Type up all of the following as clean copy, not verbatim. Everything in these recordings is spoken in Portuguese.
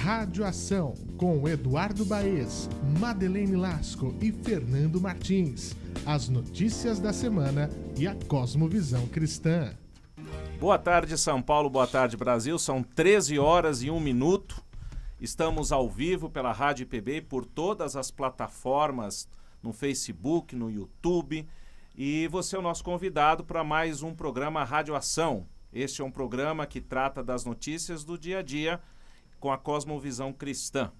Rádio Ação, com Eduardo Baez, Madeleine Lasco e Fernando Martins. As notícias da semana e a cosmovisão cristã. Boa tarde, São Paulo, boa tarde, Brasil. São 13 horas e 1 minuto. Estamos ao vivo pela Rádio IPB e por todas as plataformas, no Facebook, no YouTube. E você é o nosso convidado para mais um programa Rádio Ação. Este é um programa que trata das notícias do dia a dia com a cosmovisão cristã.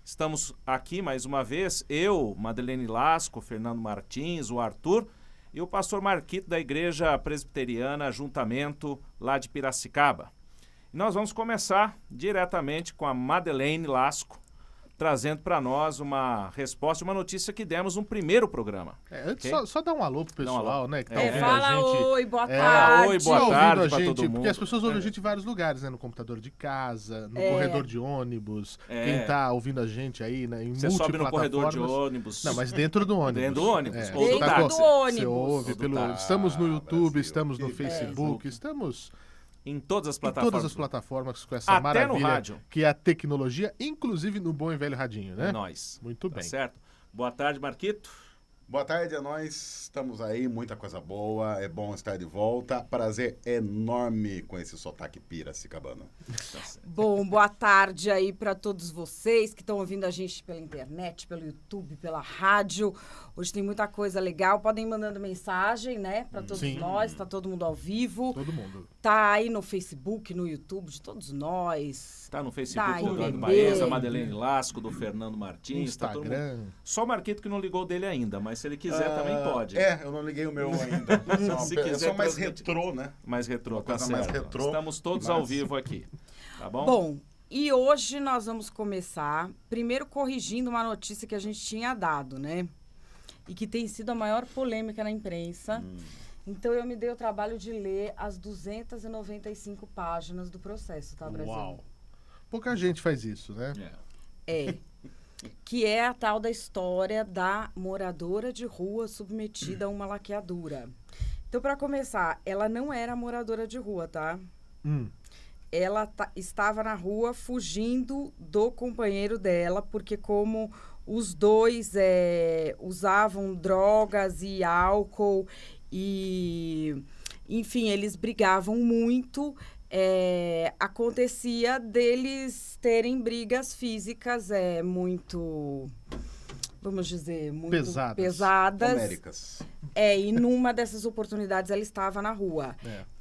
Estamos aqui mais uma vez, eu, Madeleine Lasco, Fernando Martins, o Arthur e o pastor Marquito da Igreja Presbiteriana Juntamento, lá de Piracicaba. E nós vamos começar diretamente com a Madeleine Lasco, trazendo para nós uma resposta, uma notícia que demos no primeiro programa. Antes, só dar um alô pro pessoal, né? Que tá ouvindo fala a gente. oi, boa tarde. Oi, boa tarde para todo mundo. Porque as pessoas ouvem a gente em vários lugares, né? No computador de casa, no corredor de ônibus. Quem tá ouvindo a gente aí, né? Em Você sobe no corredor de multiplataformas. ônibus. Não, mas dentro do ônibus. Dentro do ônibus. É. Ou do Dentro táxi. do ônibus. Você ouve estamos no YouTube, estamos no Facebook, estamos Em todas as em plataformas. todas as plataformas com essa Até maravilha no rádio. que é a tecnologia, inclusive no bom e velho radinho, né? É nóis. Muito Tá bem. certo? Boa tarde, Marquito. Boa tarde a nós, estamos aí, muita coisa boa, é bom estar de volta, prazer enorme com esse sotaque piracicabano. Bom, boa tarde aí para todos vocês que estão ouvindo a gente pela internet, pelo YouTube, pela rádio. Hoje tem muita coisa legal, podem ir mandando mensagem, né, para todos Sim. nós, tá todo mundo ao vivo. Todo mundo. Tá aí no Facebook, no YouTube de todos nós. Tá no Facebook Tá, do Eduardo IPB. Baez, a Madeleine Lasco, do Fernando Martins. Tá todo mundo. Instagram. Só o Marquito que não ligou dele ainda, mas se ele quiser também pode. Eu não liguei o meu ainda. Se Eu quiser sou mais transmitir. retrô, né? Mais retrô, Uma tá coisa mais certo. retrô, Estamos todos mas- ao vivo aqui, tá bom? Bom, e hoje nós vamos começar, primeiro corrigindo uma notícia que a gente tinha dado, né? E que tem sido a maior polêmica na imprensa. Então, eu me dei o trabalho de ler as 295 páginas do processo, tá, Brasil? Uau. Pouca gente faz isso, né? É. Que é a tal da história da moradora de rua submetida a uma laqueadura. Então, para começar, ela não era moradora de rua, tá? Ela estava na rua fugindo do companheiro dela, porque como os dois usavam drogas e álcool e, enfim, eles brigavam muito, acontecia deles terem brigas físicas muito, vamos dizer, muito pesadas. Homéricas. E numa dessas oportunidades ela estava na rua.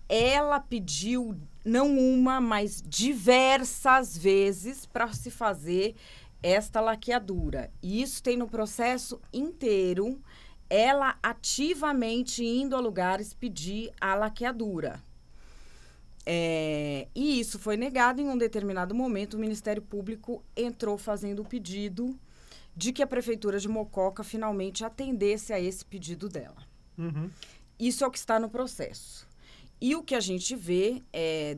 Ela pediu não uma, mas diversas vezes para se fazer esta laqueadura. E isso tem no processo inteiro, ela ativamente indo a lugares pedir a laqueadura. E isso foi negado. Em um determinado momento, o Ministério Público entrou fazendo o pedido de que a Prefeitura de Mococa finalmente atendesse a esse pedido dela. Isso é o que está no processo. E o que a gente vê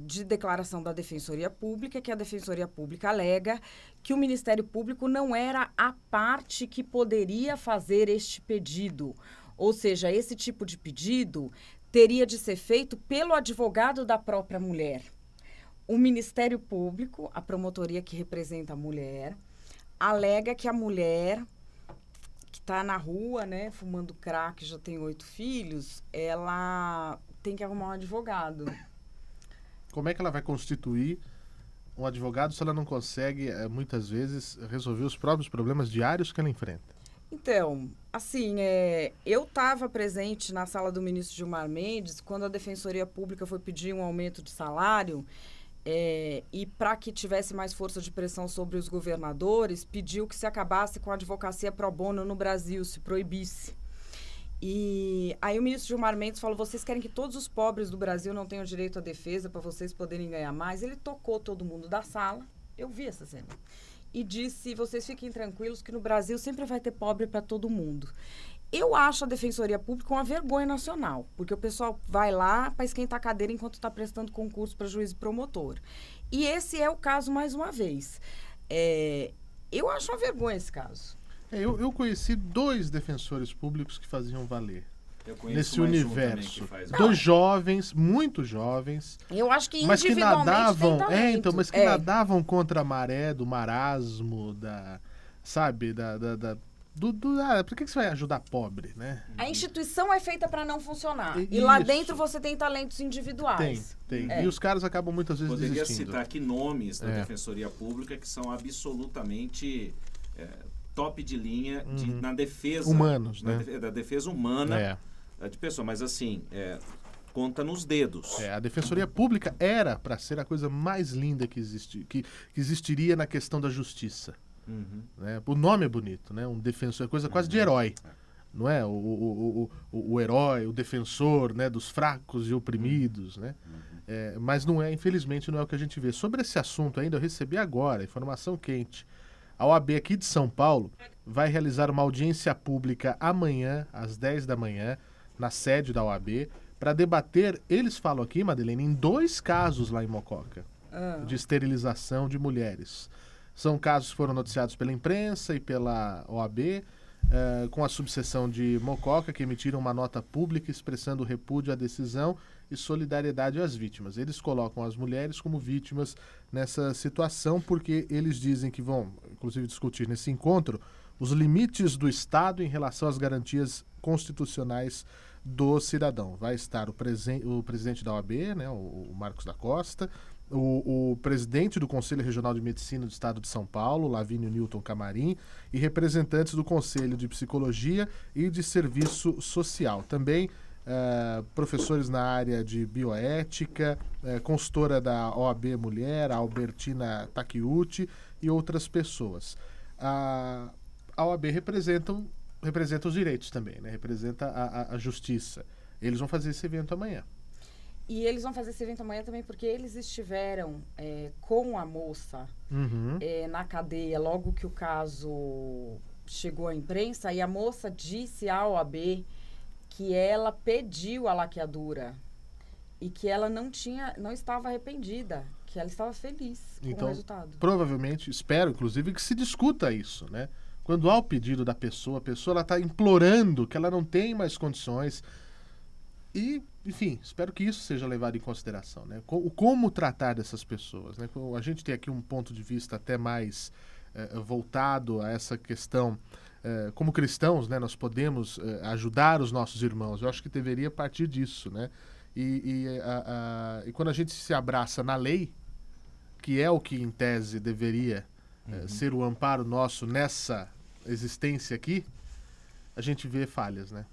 de declaração da Defensoria Pública, que a Defensoria Pública alega que o Ministério Público não era a parte que poderia fazer este pedido. Ou seja, esse tipo de pedido teria de ser feito pelo advogado da própria mulher. O Ministério Público, a promotoria que representa a mulher, alega que a mulher que está na rua, né, fumando crack, já tem 8 filhos, ela tem que arrumar um advogado. Como é que ela vai constituir um advogado se ela não consegue, muitas vezes, resolver os próprios problemas diários que ela enfrenta? Então, assim, eu estava presente na sala do ministro Gilmar Mendes quando a Defensoria Pública foi pedir um aumento de salário e para que tivesse mais força de pressão sobre os governadores, pediu que se acabasse com a advocacia pro bono no Brasil, se proibisse. E aí o ministro Gilmar Mendes falou, vocês querem que todos os pobres do Brasil não tenham direito à defesa para vocês poderem ganhar mais? Ele tocou todo mundo da sala, eu vi essa cena, e disse, vocês fiquem tranquilos que no Brasil sempre vai ter pobre para todo mundo. Eu acho a Defensoria Pública uma vergonha nacional, porque o pessoal vai lá para esquentar a cadeira enquanto está prestando concurso para juiz e promotor. E esse é o caso mais uma vez. Eu acho uma vergonha esse caso. Eu conheci 2 defensores públicos que faziam valer. nesse universo. Dois jovens, muito jovens. Eu acho que mas que individualmente nadavam, tem talento. então, mas que nadavam contra a maré do marasmo, sabe, por que você vai ajudar pobre, né? A instituição é feita para não funcionar. E lá dentro você tem talentos individuais. Tem. E os caras acabam muitas vezes Poderia desistindo. citar aqui nomes da Defensoria Pública que são absolutamente top de linha na defesa... Humanos, né? Da defesa humana de pessoa. Mas assim, conta nos dedos. A Defensoria Pública era para ser a coisa mais linda que existiria na questão da justiça. Né? O nome é bonito, né? Um defensor, é coisa quase de herói, não é? O herói, o defensor, né? Dos fracos e oprimidos, né? Mas não é, infelizmente, não é o que a gente vê. Sobre esse assunto ainda, eu recebi agora, informação quente. A OAB aqui de São Paulo vai realizar uma audiência pública amanhã, às 10 da manhã, na sede da OAB, para debater, eles falam aqui, Madeleine, em 2 casos lá em Mococa, de esterilização de mulheres. São casos que foram noticiados pela imprensa e pela OAB, com a subseção de Mococa, que emitiram uma nota pública expressando repúdio à decisão e solidariedade às vítimas. Eles colocam as mulheres como vítimas nessa situação porque eles dizem que vão, inclusive, discutir nesse encontro os limites do Estado em relação às garantias constitucionais do cidadão. Vai estar o presidente da OAB, né, o Marcos da Costa, o presidente do Conselho Regional de Medicina do Estado de São Paulo, Lavínio Newton Camarim, e representantes do Conselho de Psicologia e de Serviço Social. Também professores na área de bioética, consultora da OAB Mulher, a Albertina Takiuchi e outras pessoas. A OAB representa os direitos também, né? Representa a justiça. Eles vão fazer esse evento amanhã. E eles vão fazer esse evento amanhã também porque eles estiveram com a moça na cadeia logo que o caso chegou à imprensa, e a moça disse à OAB que ela pediu a laqueadura e que ela não estava arrependida, que ela estava feliz com o resultado. Provavelmente, espero inclusive que se discuta isso, né? Quando há o pedido da pessoa, a pessoa está implorando que ela não tem mais condições. E, enfim, espero que isso seja levado em consideração, né? Como tratar dessas pessoas, né? A gente tem aqui um ponto de vista até mais voltado a essa questão. Como cristãos, né, nós podemos ajudar os nossos irmãos. Eu acho que deveria partir disso, né? E quando a gente se abraça na lei, que é o que em tese deveria ser o amparo nosso nessa existência aqui, a gente vê falhas, né?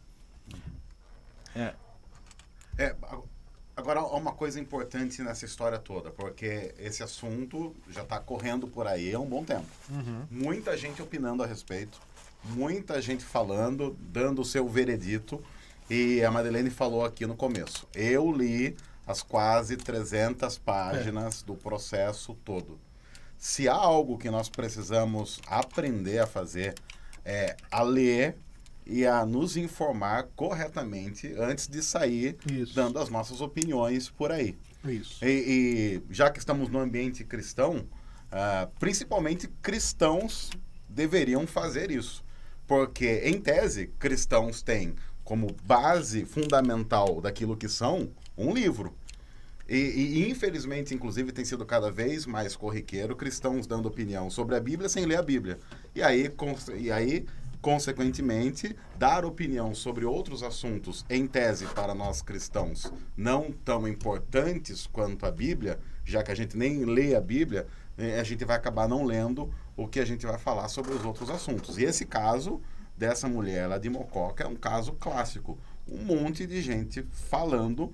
Agora, há uma coisa importante nessa história toda, porque esse assunto já está correndo por aí há um bom tempo. Muita gente opinando a respeito, muita gente falando, dando o seu veredito, e a Madeleine falou aqui no começo. Eu li as quase 300 páginas do processo todo. Se há algo que nós precisamos aprender a fazer, é a ler e a nos informar corretamente antes de sair dando as nossas opiniões por aí. Isso. E já que estamos no ambiente cristão, principalmente cristãos deveriam fazer isso. Porque, em tese, cristãos têm como base fundamental daquilo que são um livro. E infelizmente, inclusive, tem sido cada vez mais corriqueiro cristãos dando opinião sobre a Bíblia sem ler a Bíblia. E aí, consequentemente, dar opinião sobre outros assuntos, em tese, para nós cristãos, não tão importantes quanto a Bíblia, já que a gente nem lê a Bíblia, a gente vai acabar não lendo o que a gente vai falar sobre os outros assuntos. E esse caso dessa mulher lá de Mococa é um caso clássico. Um monte de gente falando,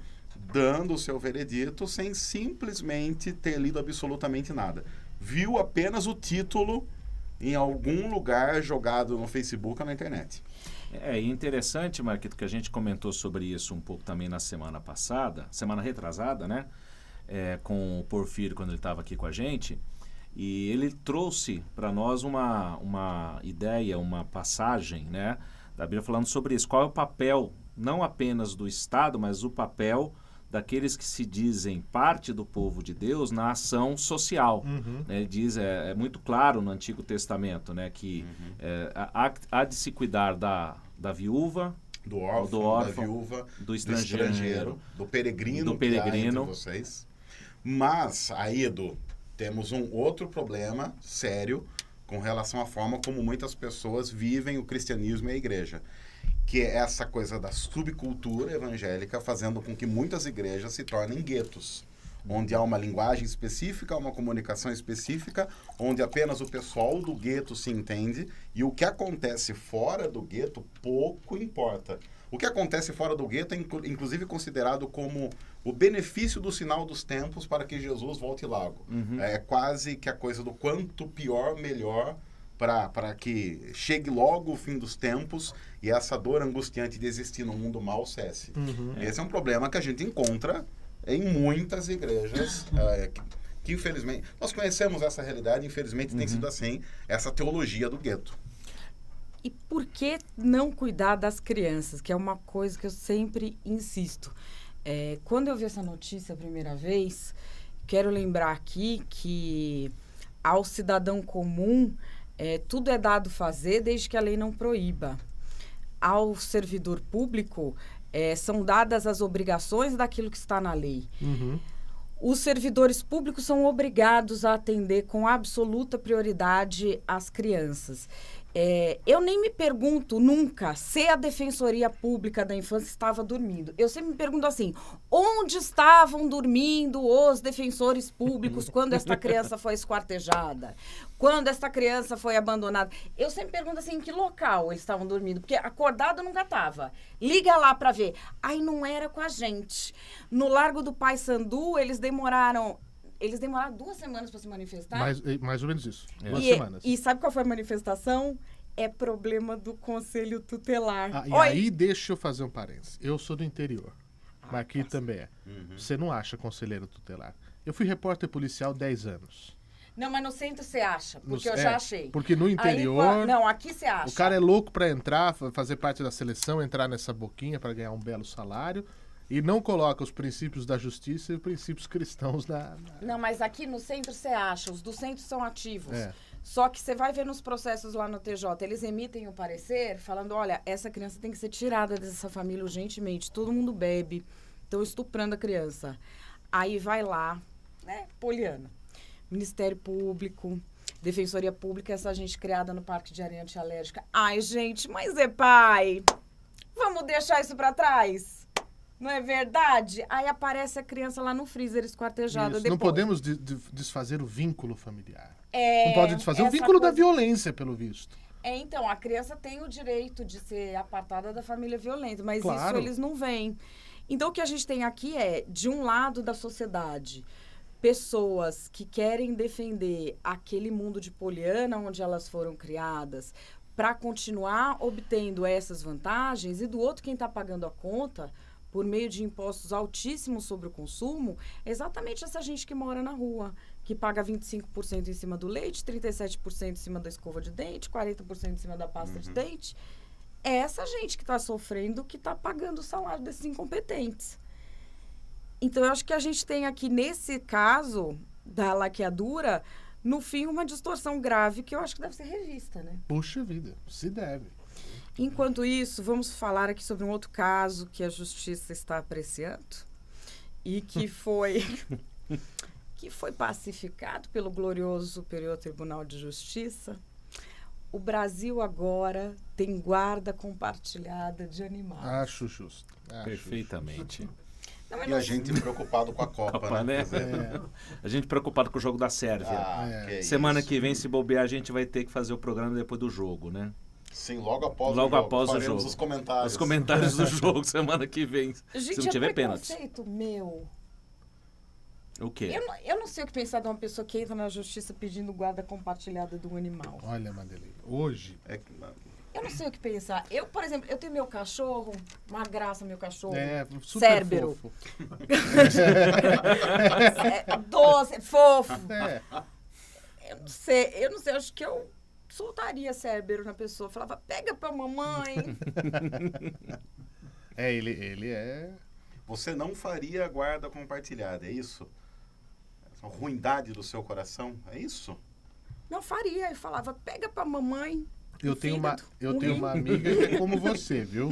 dando o seu veredito, sem simplesmente ter lido absolutamente nada. Viu apenas o título em algum lugar jogado no Facebook ou na internet. É interessante, Marquito, que a gente comentou sobre isso um pouco também na semana passada, semana retrasada, né? Com o Porfírio, quando ele estava aqui com a gente, e ele trouxe para nós uma ideia, uma passagem, né, da Bíblia falando sobre isso. Qual é o papel, não apenas do Estado, mas o papel daqueles que se dizem parte do povo de Deus na ação social. Né? Ele diz, é muito claro no Antigo Testamento, né, que há de se cuidar da viúva, do órfão, da viúva, do estrangeiro, do peregrino. Que há entre vocês. Mas, aí, Edu, temos um outro problema sério com relação à forma como muitas pessoas vivem o cristianismo e a igreja, que é essa coisa da subcultura evangélica fazendo com que muitas igrejas se tornem guetos, onde há uma linguagem específica, uma comunicação específica, onde apenas o pessoal do gueto se entende, e o que acontece fora do gueto pouco importa. O que acontece fora do gueto é inclusive considerado como o benefício do sinal dos tempos para que Jesus volte logo. É quase que a coisa do quanto pior, melhor, para que chegue logo o fim dos tempos e essa dor angustiante de existir no mundo mal cesse. Esse é um problema que a gente encontra em muitas igrejas que infelizmente... Nós conhecemos essa realidade, infelizmente tem sido assim, essa teologia do gueto. E por que não cuidar das crianças? Que é uma coisa que eu sempre insisto. Quando eu vi essa notícia a primeira vez, quero lembrar aqui que ao cidadão comum tudo é dado fazer desde que a lei não proíba. Ao servidor público são dadas as obrigações daquilo que está na lei. Os servidores públicos são obrigados a atender com absoluta prioridade as crianças. Eu nem me pergunto nunca se a Defensoria Pública da Infância estava dormindo. Eu sempre me pergunto assim, onde estavam dormindo os defensores públicos quando esta criança foi esquartejada? Quando esta criança foi abandonada? Eu sempre pergunto assim, em que local eles estavam dormindo? Porque acordado nunca estava. Liga lá para ver. Aí não era com a gente. No Largo do Paissandu, eles demoraram 2 semanas para se manifestar. Mais ou menos isso. 2 semanas. E sabe qual foi a manifestação? É problema do Conselho Tutelar. E aí, deixa eu fazer um parênteses. Eu sou do interior, mas aqui também é. Você não acha conselheiro tutelar. Eu fui repórter policial 10 anos. Não, mas no centro você acha, porque eu já achei. Porque no interior... Aí, não, aqui você acha. O cara é louco para entrar, fazer parte da seleção, entrar nessa boquinha para ganhar um belo salário. E não coloca os princípios da justiça e os princípios cristãos na... Não, mas aqui no centro você acha. Os do centro são ativos. Só que você vai ver nos processos lá no TJ, eles emitem o parecer falando, olha, essa criança tem que ser tirada dessa família urgentemente. Todo mundo bebe, estão estuprando a criança. Aí vai lá, poliana. Ministério Público, Defensoria Pública, essa gente criada no Parque de Areia Antialérgica. Ai, gente, mas pai, vamos deixar isso pra trás? Não é verdade? Aí aparece a criança lá no freezer esquartejada depois. Não podemos desfazer o vínculo familiar. Não pode desfazer o vínculo da violência, pelo visto. Então, a criança tem o direito de ser apartada da família violenta, mas claro. Isso eles não veem. Então, o que a gente tem aqui é, de um lado da sociedade, pessoas que querem defender aquele mundo de Poliana onde elas foram criadas para continuar obtendo essas vantagens, e do outro, quem está pagando a conta por meio de impostos altíssimos sobre o consumo, é exatamente essa gente que mora na rua, que paga 25% em cima do leite, 37% em cima da escova de dente, 40% em cima da pasta de dente. É essa gente que está sofrendo, que está pagando o salário desses incompetentes. Então, eu acho que a gente tem aqui, nesse caso da laqueadura, no fim, uma distorção grave que eu acho que deve ser revista, né? Puxa vida, se deve. Enquanto isso, vamos falar aqui sobre um outro caso que a Justiça está apreciando e que foi pacificado pelo glorioso Superior Tribunal de Justiça. O Brasil agora tem guarda compartilhada de animais. Acho justo. Perfeitamente. Não, e a gente preocupado com a Copa, né? A gente preocupado com o jogo da Sérvia. Semana que vem, se bobear, a gente vai ter que fazer o programa depois do jogo, né? Sim, logo após o jogo. Os comentários. Os comentários do jogo, semana que vem. Gente, se não tiver pênalti. Meu. O quê? Eu não sei o que pensar de uma pessoa que entra na justiça pedindo guarda compartilhada de um animal. Olha, Madeleine, hoje... Eu não sei o que pensar. Eu, por exemplo, eu tenho meu cachorro, uma graça meu cachorro. Super Cérbero. Fofo. Doce, fofo. Eu não sei, acho que eu soltaria Cérbero na pessoa. Falava, pega pra mamãe. Ele é... Você não faria guarda compartilhada, é isso? Essa ruindade do seu coração, é isso? Não faria. Eu falava, pega pra mamãe. Eu tenho uma amiga que é como você, viu?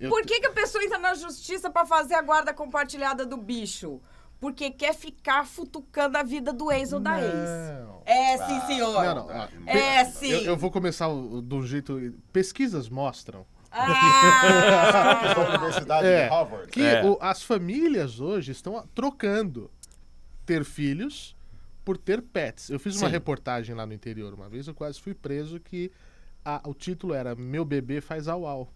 Por que a pessoa entra na justiça pra fazer a guarda compartilhada do bicho? Porque quer ficar futucando a vida do ex ou da ex. É, sim, senhor. Não. Sim. Eu vou começar de um jeito... Pesquisas mostram da Universidade de Harvard. que as famílias hoje estão trocando ter filhos por ter pets. Eu fiz uma reportagem lá no interior uma vez, eu quase fui preso que o título era Meu Bebê Faz Au-Au.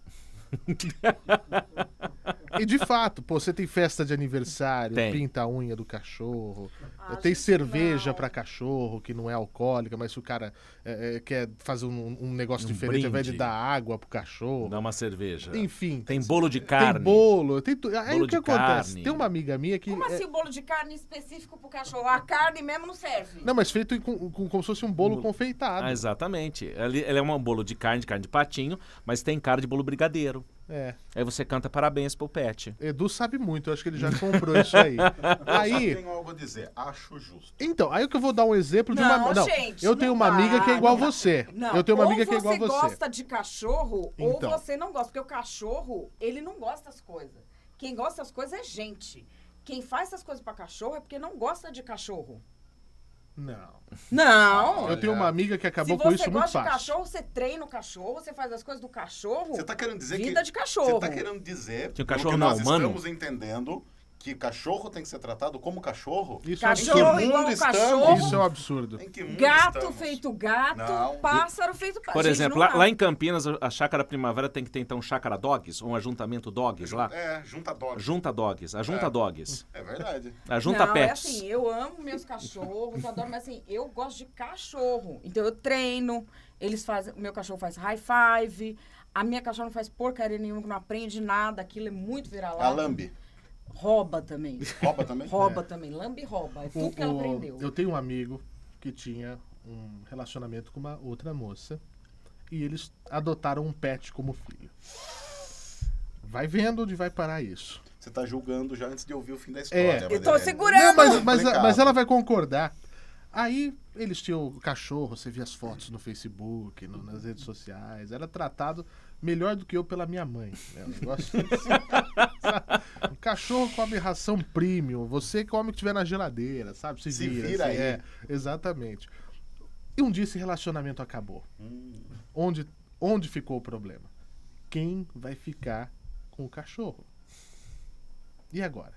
E de fato, você tem festa de aniversário, pinta a unha do cachorro, tem cerveja para cachorro que não é alcoólica, mas se o cara quer fazer um negócio diferente, ao invés de dar água pro cachorro, dá uma cerveja. Enfim. Tem bolo de carne. Tem bolo. Aí bolo o que acontece? Tem uma amiga minha que... Como assim o bolo de carne específico pro cachorro? A carne mesmo não serve? Não, mas feito como se fosse um bolo confeitado. Exatamente. Ele é um bolo de carne de patinho, mas tem cara de bolo brigadeiro. Aí você canta parabéns pro pet. Edu sabe muito, eu acho que ele já comprou isso aí. Eu tenho algo a dizer, acho justo. Então, aí que eu vou dar um exemplo de uma... Gente, eu tenho uma amiga que é igual você. Eu tenho uma amiga que é igual você. Ou você gosta de cachorro, então. ou você não gosta. Porque o cachorro, ele não gosta das coisas. Quem gosta das coisas é gente. Quem faz essas coisas pra cachorro é porque não gosta de cachorro. Não. Eu tenho uma amiga que acabou com isso muito fácil. Se você gosta de cachorro, você treina o cachorro, você faz as coisas do cachorro. Você tá querendo dizer vida de cachorro. Você tá querendo dizer que o cachorro não é humano? Estamos entendendo que cachorro tem que ser tratado como cachorro? Isso cachorro é igual cachorro. Isso é um absurdo. Em que mundo gato estamos? feito gato, pássaro feito pássaro. Por exemplo, lá em Campinas, a Chácara Primavera tem que ter então Chácara Dogs, um ajuntamento Dogs lá. Junta Dogs. Junta Dogs, a Junta Dogs. É verdade. A Junta não, Pets. É assim, eu amo meus cachorros, adoro, mas assim, eu gosto de cachorro. Então eu treino, o meu cachorro faz high five, a minha cachorra não faz porcaria nenhuma, não aprende nada, aquilo é muito vira-lata. A lambe. Rouba também. Rouba também? Rouba também. Lambe e rouba. É tudo que ela aprendeu. Eu tenho um amigo que tinha um relacionamento com uma outra moça e eles adotaram um pet como filho. Vai vendo onde vai parar isso. Você tá julgando já antes de ouvir o fim da história. Eu tô segurando. Não, mas ela vai concordar. Aí eles tinham o cachorro, você via as fotos no Facebook, nas redes sociais. Era tratado melhor do que eu pela minha mãe. Né? Um negócio um cachorro come ração premium, você come o que tiver na geladeira, sabe? Se vira assim, aí. Exatamente. E um dia esse relacionamento acabou. Onde ficou o problema? Quem vai ficar com o cachorro? E agora?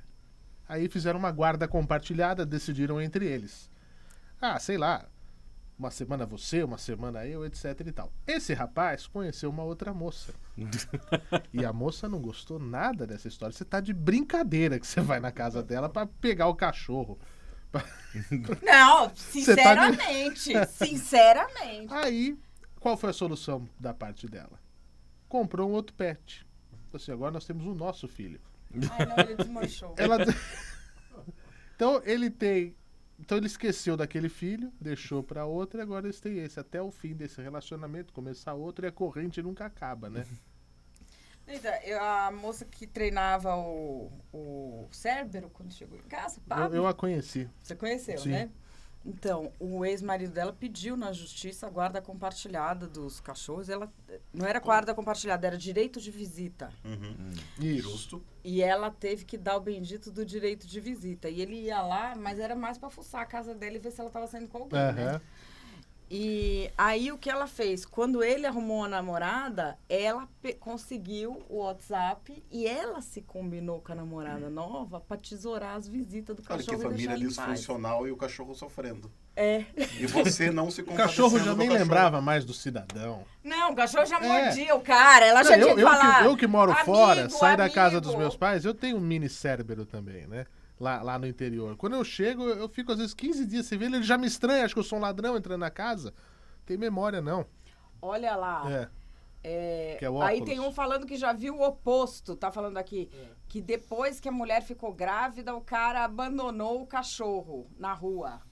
Aí fizeram uma guarda compartilhada, decidiram entre eles. Sei lá, uma semana você, uma semana eu, etc e tal. Esse rapaz conheceu uma outra moça. E a moça não gostou nada dessa história. Você tá de brincadeira que você vai na casa dela pra pegar o cachorro. Não, sinceramente. Sinceramente. Aí, qual foi a solução da parte dela? Comprou um outro pet. Assim, agora nós temos o nosso filho. Ai, não, ele desmanchou. Então ele esqueceu daquele filho, deixou pra outra e agora eles têm esse. Até o fim desse relacionamento, começar outro e a corrente nunca acaba, né? A moça que treinava o Cérbero quando chegou em casa, Pablo. Eu a conheci. Você conheceu, Sim. né? Então, o ex-marido dela pediu na justiça a guarda compartilhada dos cachorros. Ela não era guarda compartilhada, era direito de visita. Isso. Justo. E ela teve que dar o bendito do direito de visita. E ele ia lá, mas era mais pra fuçar a casa dela e ver se ela tava saindo com alguém, né? E aí o que ela fez? Quando ele arrumou uma namorada, ela conseguiu o WhatsApp e ela se combinou com a namorada nova pra tesourar as visitas do Olha cachorro. que e família deixar ele em paz. disfuncional e o cachorro sofrendo. É. E você não se O compadecendo cachorro já do nem cachorro. lembrava mais do cidadão. Não, o cachorro já mordia o cara. Ela já tinha que falar. Eu que moro fora, saio da casa amigo. dos meus pais, eu tenho um mini Cérbero também, né? Lá no interior. Quando eu chego, eu fico às vezes 15 dias sem ver ele já me estranha, acho que eu sou um ladrão entrando na casa. Tem memória, não. Olha lá. Que é o aí óculos. tem um falando que já viu o oposto, tá falando aqui. Que depois que a mulher ficou grávida, o cara abandonou o cachorro na rua.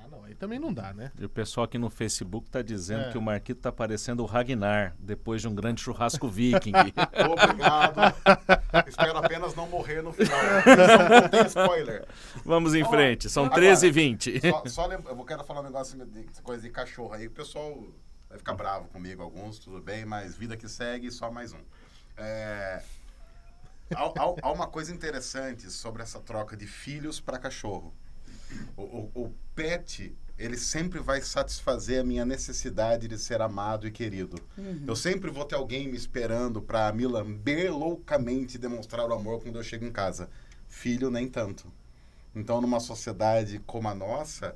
Não, aí também não dá, né? E o pessoal aqui no Facebook tá dizendo que o Marquito tá parecendo o Ragnar, depois de um grande churrasco viking. Obrigado. Espero apenas não morrer no final. Não tem spoiler. Vamos em frente, são agora, 13h20. Só eu quero falar um negócio de coisa de cachorro aí. O pessoal Vai ficar bravo comigo alguns, tudo bem, mas vida que segue, só mais um. Há uma coisa interessante sobre essa troca de filhos para cachorro. O pet, ele sempre vai satisfazer a minha necessidade de ser amado e querido. Eu sempre vou ter alguém me esperando para me lamber loucamente e demonstrar o amor quando eu chego em casa. Filho, nem tanto. Então, numa sociedade como a nossa,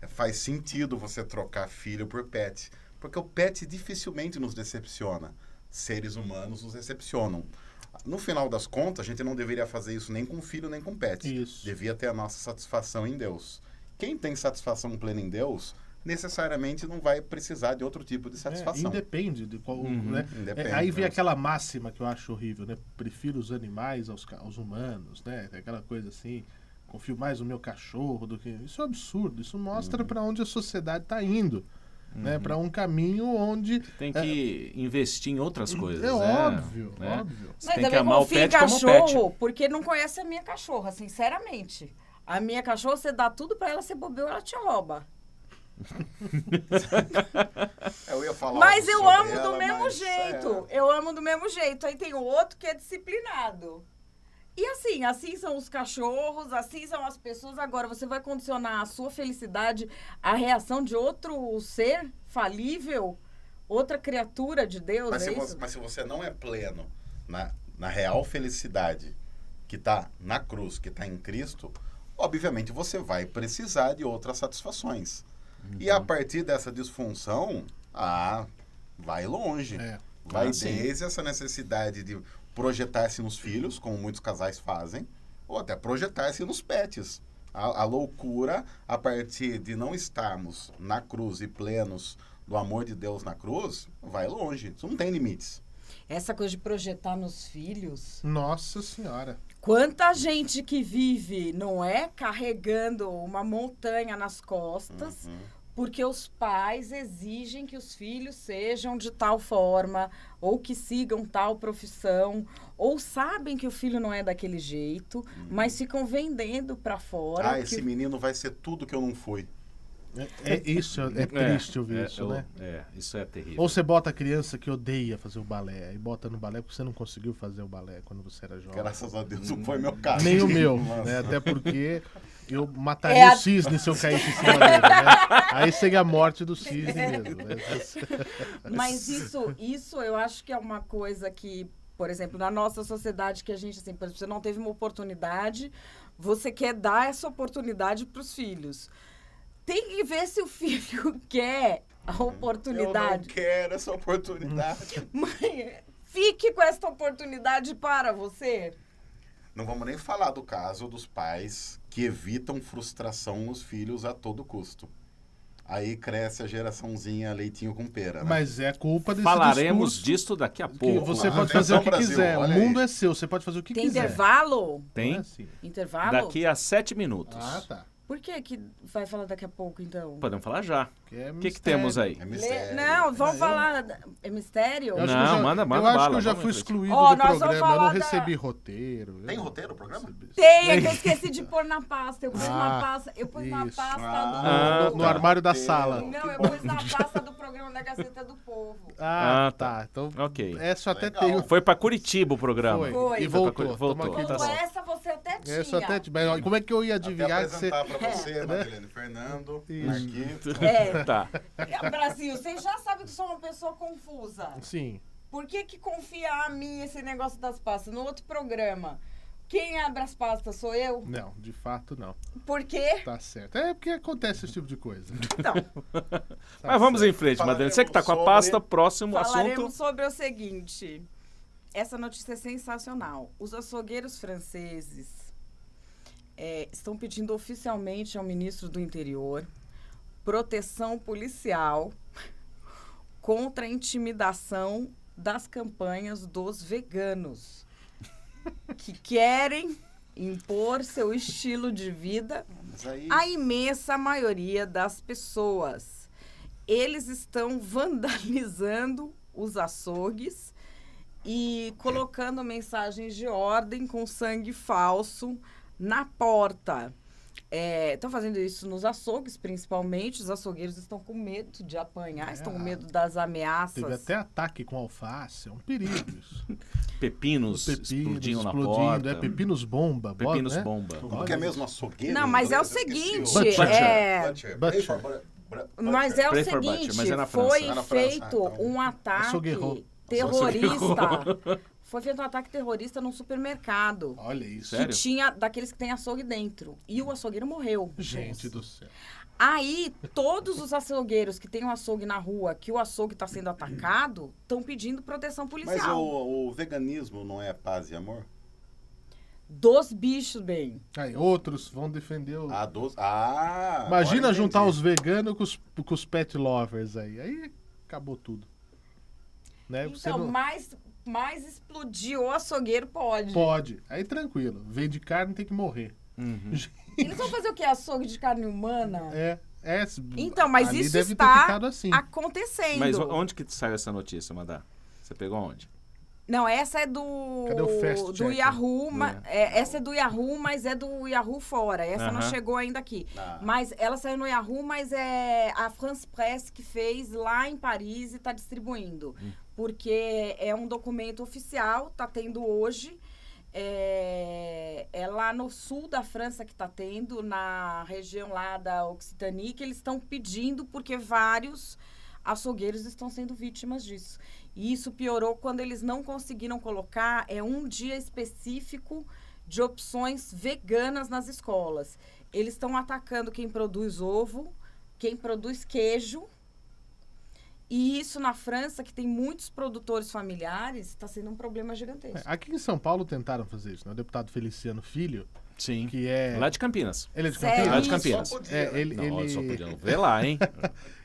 faz sentido você trocar filho por pet. Porque o pet dificilmente nos decepciona. Seres humanos nos decepcionam. No final das contas, a gente não deveria fazer isso nem com filho, nem com pet. Isso. Devia ter a nossa satisfação em Deus. Quem tem satisfação plena em Deus, necessariamente não vai precisar de outro tipo de satisfação. Independe de qual, né? Independe, Aí vem aquela máxima que eu acho horrível, né? Prefiro os animais aos humanos, né? Aquela coisa assim, confio mais no meu cachorro do que... Isso é um absurdo, isso mostra para onde a sociedade está indo. Né, para um caminho onde... Tem que investir em outras coisas. Óbvio, né? óbvio. Você tem que amar o pet como pet. Porque não conhece a minha cachorra, sinceramente. A minha cachorra, você dá tudo para ela, você bobeou, ela te rouba. Eu ia falar mas eu sobre amo ela, do mesmo mas, jeito. Eu amo do mesmo jeito. Aí tem o outro que é disciplinado. E assim são os cachorros, assim são as pessoas. Agora, você vai condicionar a sua felicidade à reação de outro ser falível, outra criatura de Deus, mas se você não é pleno na real felicidade que está na cruz, que está em Cristo, obviamente você vai precisar de outras satisfações. E a partir dessa disfunção, vai longe. Vai desde essa necessidade de projetar-se nos filhos, como muitos casais fazem, ou até projetar-se nos pets. A loucura, a partir de não estarmos na cruz e plenos do amor de Deus na cruz, vai longe. Isso não tem limites. Essa coisa de projetar nos filhos... Nossa Senhora! Quanta gente que vive, não é? Carregando uma montanha nas costas... Porque os pais exigem que os filhos sejam de tal forma, ou que sigam tal profissão, ou sabem que o filho não é daquele jeito, mas ficam vendendo para fora. Esse menino vai ser tudo que eu não fui. Isso é triste ouvir isso, né? Isso é terrível. Ou você bota a criança que odeia fazer o balé, e bota no balé porque você não conseguiu fazer o balé quando você era jovem. Graças a Deus não foi meu caso. Nem o meu, né? Até porque eu mataria o cisne se eu caísse em cima dele, né? Aí seria a morte do cisne mesmo. Né? Mas isso eu acho que é uma coisa que, por exemplo, na nossa sociedade, que a gente, assim, por exemplo, você não teve uma oportunidade, você quer dar essa oportunidade para os filhos. Tem que ver se o filho quer a oportunidade. Eu não quero essa oportunidade. Mãe, fique com essa oportunidade para você. Não vamos nem falar do caso dos pais que evitam frustração nos filhos a todo custo. Aí cresce a geraçãozinha leitinho com pera, né? Mas é culpa desse Falaremos discurso disso daqui a que pouco. você pode fazer o que quiser. O mundo é seu, você pode fazer o que Tem quiser. intervalo? Tem. Não é assim. Intervalo? Daqui a 7 minutos. Tá. Por que vai falar daqui a pouco, então? Podemos falar já. É O que temos aí? É mistério. Não, vamos falar... É mistério? Eu acho Não, que eu já- manda Eu bala, acho que eu já vamos fui em frente. excluído Ó, do nós vamos programa. Eu falar não da- recebi roteiro. Tem eu roteiro o não programa? recebi. Tem, é que eu esqueci de pôr na pasta. Eu pus na pasta. Eu pus na isso. pasta do... No armário da sala. Não, eu pus na pasta do programa da Gazeta do Povo. Tá. Então, Ok. essa eu até Legal. tenho. Foi para Curitiba o programa. Foi. E voltou. Voltou. Tamo aqui. Tá Então, certo. essa você até tinha. Essa eu até mas como é que eu ia Até adivinhar que você... apresentar para você, Madeleine Fernando, Isso. Marquito. É. Tá. Brasil, você já sabe que sou uma pessoa confusa. Sim. Por que confiar a mim esse negócio das pastas? No outro programa, quem abre as pastas sou eu? Não, de fato não. Por quê? Tá certo. É porque acontece esse tipo de coisa. Então, Mas vamos em frente, Madeleine. Você que tá com a Falaremos pasta, próximo falaremos assunto. sobre o seguinte. Essa notícia é sensacional. Os açougueiros franceses estão pedindo oficialmente ao ministro do Interior proteção policial contra a intimidação das campanhas dos veganos que querem impor seu estilo de vida Mas aí, à imensa maioria das pessoas. Eles estão vandalizando os açougues e colocando mensagens de ordem com sangue falso na porta. Estão fazendo isso nos açougues, principalmente. Os açougueiros estão com medo de apanhar, estão com medo das ameaças. Teve até ataque com alface, é um perigo isso. Pepinos explodindo na porta. Pepinos bomba. Pepinos né? bomba. Como que é mesmo açougueiro? Não, mas é o seguinte, Butcher. Mas é o Pray for seguinte, Butcher, mas é na França. foi É na França. feito Ah, então. um ataque Açougueiro. terrorista. Foi feito um ataque terrorista num supermercado. Olha isso. Sério? Que tinha daqueles que tem açougue dentro. E o açougueiro morreu. Gente do céu. Aí, todos os açougueiros que têm um açougue na rua, que o açougue está sendo atacado, estão pedindo proteção policial. Mas o veganismo não é paz e amor? Dos bichos, bem. Aí, outros vão defender o... Imagina agora juntar entendi. os veganos com os pet lovers aí. Aí acabou tudo. Né? Você Então, não... mais explodir o açougueiro pode. Pode. Aí tranquilo. Vende carne, tem que morrer. Uhum. Eles vão fazer o quê? Açougue de carne humana? Então, mas ali isso deve ter está ficado assim. acontecendo. Mas onde que saiu essa notícia, Madá? Você pegou onde? Não, essa é do... Cadê o fast do check? Yahoo, essa é do Yahoo, mas é do Yahoo fora. Essa não chegou ainda aqui. Mas ela saiu no Yahoo, mas é a France Presse que fez lá em Paris e está distribuindo. Porque é um documento oficial, está tendo hoje. É lá no sul da França que está tendo, na região lá da Occitanie, que eles estão pedindo porque vários açougueiros estão sendo vítimas disso. E isso piorou quando eles não conseguiram colocar um dia específico de opções veganas nas escolas. Eles estão atacando quem produz ovo, quem produz queijo. E isso na França, que tem muitos produtores familiares, está sendo um problema gigantesco. Aqui em São Paulo tentaram fazer isso, né? O deputado Feliciano Filho, Sim. que é... Lá de Campinas. Ele é de Sério? Campinas? Lá de Campinas. Só podia, né? Não, só podia ver lá, hein?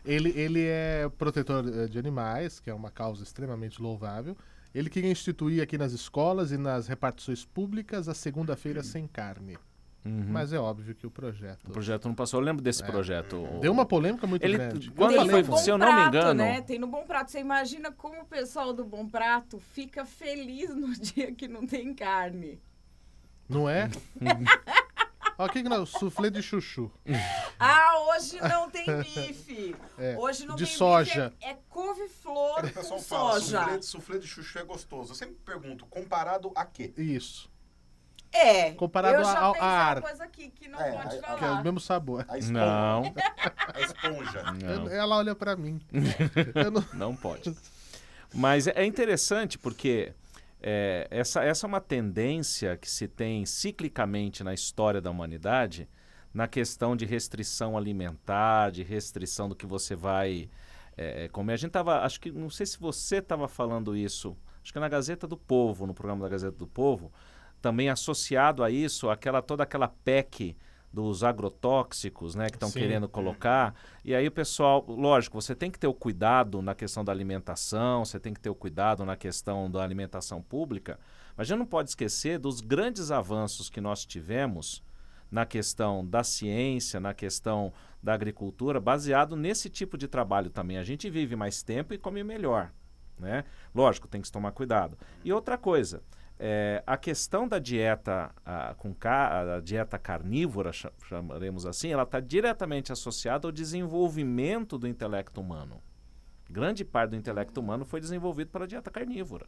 Ele é protetor de animais, que é uma causa extremamente louvável. Ele queria instituir aqui nas escolas e nas repartições públicas a segunda-feira sem carne. Mas é óbvio que o projeto... O projeto não passou. Eu lembro desse projeto. Deu uma polêmica muito Ele- grande. quando Eu ele falei, foi- se eu não me engano- Né? Tem no Bom Prato. Você imagina como o pessoal do Bom Prato fica feliz no dia que não tem carne. Não é? Ó, o que não? Soufflé de chuchu. Hoje não tem bife. Hoje não de tem soja. bife. É couve-flor O pessoal com fala, soja. soufflé de chuchu é gostoso. Eu sempre pergunto, comparado a quê? Isso. eu Comparado já ao pensei ar. uma coisa aqui que não É, pode Que é o falar. mesmo sabor. A esponja. Não, A esponja. não. Ela olha pra mim. Eu não... Não pode. Mas é interessante porque essa é uma tendência que se tem ciclicamente na história da humanidade na questão de restrição alimentar, de restrição do que você vai comer. A gente estava, acho que, não sei se você estava falando isso, acho que na Gazeta do Povo, no programa da Gazeta do Povo, também associado a isso, toda aquela PEC dos agrotóxicos, né, que estão Sim. querendo colocar. E aí o pessoal, lógico, você tem que ter o cuidado na questão da alimentação, você tem que ter o cuidado na questão da alimentação pública, mas a gente não pode esquecer dos grandes avanços que nós tivemos na questão da ciência, na questão da agricultura, baseado nesse tipo de trabalho também. A gente vive mais tempo e come melhor, né? Lógico, tem que tomar cuidado. E outra coisa, a questão da dieta a dieta carnívora, chamaremos assim, ela está diretamente associada ao desenvolvimento do intelecto humano. Grande parte do intelecto humano foi desenvolvido pela dieta carnívora.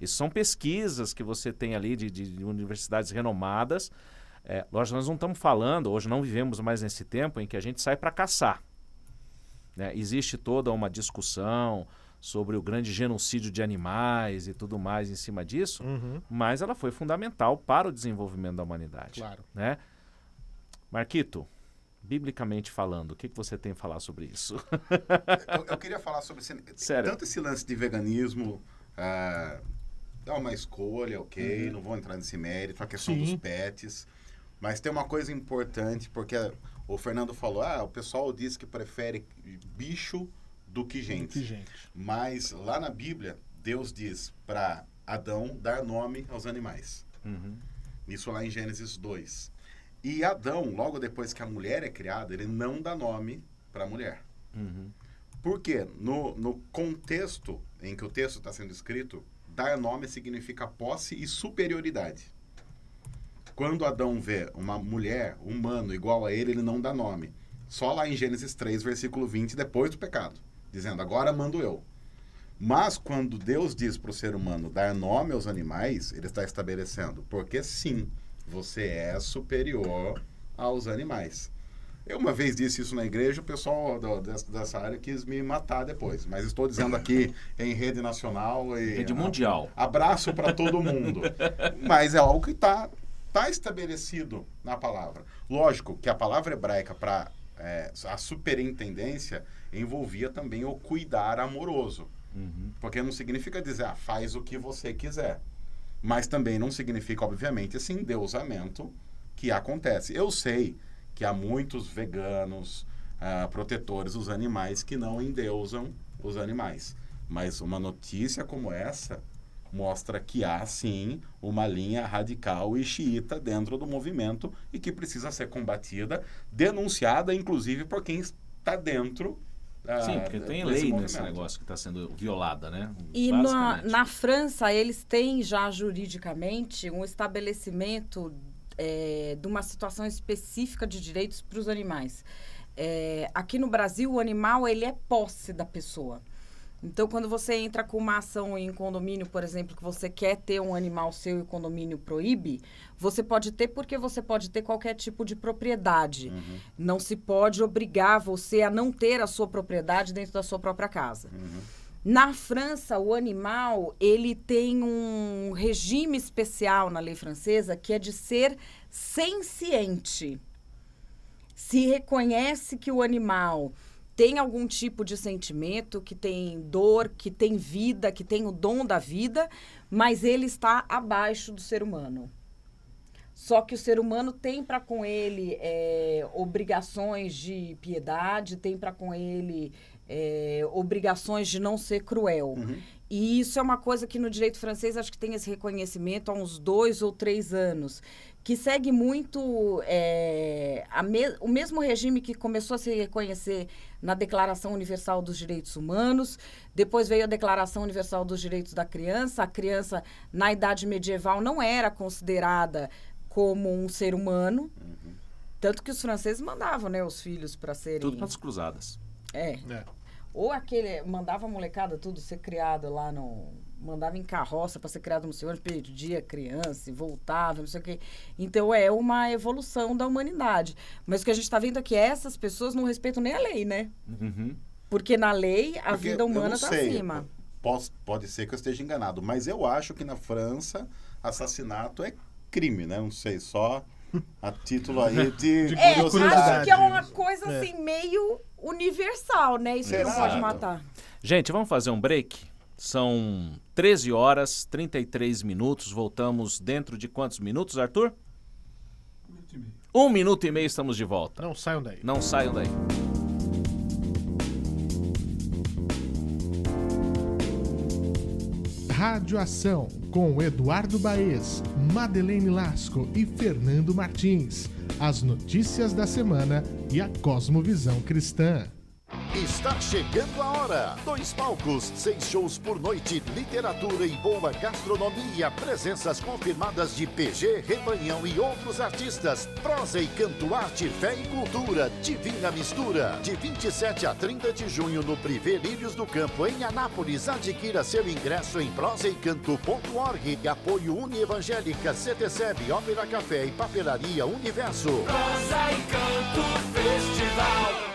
Isso são pesquisas que você tem ali de universidades renomadas. Lógico, nós não estamos falando, hoje não vivemos mais nesse tempo em que a gente sai para caçar, né? Existe toda uma discussão sobre o grande genocídio de animais e tudo mais em cima disso, mas ela foi fundamental para o desenvolvimento da humanidade. Claro. Né? Marquito, biblicamente falando, o que você tem a falar sobre isso? Eu queria falar sobre Sério? tanto esse lance de veganismo, é uma escolha, ok, não vou entrar nesse mérito, a questão dos pets, mas tem uma coisa importante, porque o Fernando falou, o pessoal diz que prefere bicho do que gente. Mas lá na Bíblia, Deus diz para Adão dar nome aos animais. Isso lá em Gênesis 2. E Adão, logo depois que a mulher é criada, ele não dá nome para a mulher. Por quê? No contexto em que o texto está sendo escrito, dar nome significa posse e superioridade. Quando Adão vê uma mulher, humano, igual a ele não dá nome. Só lá em Gênesis 3, versículo 20, depois do pecado, dizendo, agora mando eu. Mas quando Deus diz para o ser humano dar nome aos animais, ele está estabelecendo, porque sim, você é superior aos animais. Eu uma vez disse isso na igreja, o pessoal dessa área quis me matar depois. Mas estou dizendo aqui em rede nacional e... Rede mundial. Abraço para todo mundo. Mas é algo que está estabelecido na palavra. Lógico que a palavra hebraica para a superintendência envolvia também o cuidar amoroso. Uhum. Porque não significa dizer, faz o que você quiser. Mas também não significa, obviamente, esse endeusamento que acontece. Eu sei que há muitos veganos, protetores dos animais, que não endeusam os animais. Mas uma notícia como essa mostra que há, sim, uma linha radical e xiita dentro do movimento e que precisa ser combatida, denunciada, inclusive, por quem está dentro. Sim, porque tem lei nesse negócio que está sendo violada, né? E na França, eles têm já juridicamente um estabelecimento de uma situação específica de direitos para os animais. Aqui no Brasil, o animal ele é posse da pessoa. Então, quando você entra com uma ação em condomínio, por exemplo, que você quer ter um animal seu e o condomínio proíbe, você pode ter porque você pode ter qualquer tipo de propriedade. Uhum. Não se pode obrigar você a não ter a sua propriedade dentro da sua própria casa. Uhum. Na França, o animal, ele tem um regime especial na lei francesa que é de ser senciente. Se reconhece que o animal tem algum tipo de sentimento, que tem dor, que tem vida, que tem o dom da vida, mas ele está abaixo do ser humano. Só que o ser humano tem para com ele obrigações de piedade, tem para com ele obrigações de não ser cruel. Uhum. E isso é uma coisa que no direito francês acho que tem esse reconhecimento há uns 2 ou 3 anos, que segue muito o mesmo regime que começou a se reconhecer na Declaração Universal dos Direitos Humanos, depois veio a Declaração Universal dos Direitos da Criança. A criança, na Idade Medieval, não era considerada como um ser humano, tanto que os franceses mandavam, né, os filhos para serem... Tudo para as cruzadas. Ou mandava a molecada tudo ser criado lá mandava em carroça para ser criado no senhor, perdia a criança e voltava, não sei o quê. Então, é uma evolução da humanidade. Mas o que a gente está vendo aqui é essas pessoas não respeitam nem a lei, né? Uhum. Porque na lei, a vida humana está acima. Pode ser que eu esteja enganado, mas eu acho que na França, assassinato é crime, né? Não sei, só a título aí de curiosidade. Acho que é uma coisa assim, meio universal, né? Isso não pode matar. Gente, vamos fazer um break? São 13 horas, 33 minutos. Voltamos dentro de quantos minutos, Arthur? 1 minuto e meio. 1 minuto e meio estamos de volta. Não saiam daí. Não saiam daí. Rádio Ação, com Eduardo Baez, Madeleine Lasco e Fernando Martins. As notícias da semana e a cosmovisão cristã. Está chegando a hora. 2 palcos, 6 shows por noite, literatura e boa gastronomia. Presenças confirmadas de PG, Rebanhão e outros artistas. Prosa e canto, arte, fé e cultura. Divina mistura. De 27 a 30 de junho no Privé Lírios do Campo, em Anápolis. Adquira seu ingresso em prosaecanto.org. Apoio Unievangélica, CTCEB, Ópera Café e Papelaria Universo. Prosa e Canto Festival.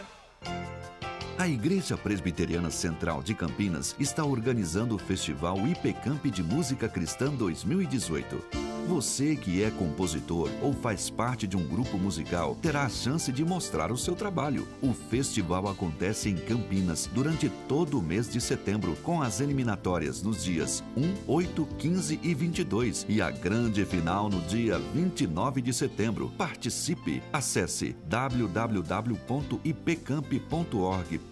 A Igreja Presbiteriana Central de Campinas está organizando o Festival IPCamp de Música Cristã 2018. Você que é compositor ou faz parte de um grupo musical terá a chance de mostrar o seu trabalho. O festival acontece em Campinas durante todo o mês de setembro, com as eliminatórias nos dias 1, 8, 15 e 22 e a grande final no dia 29 de setembro. Participe! Acesse www.ipcamp.org.br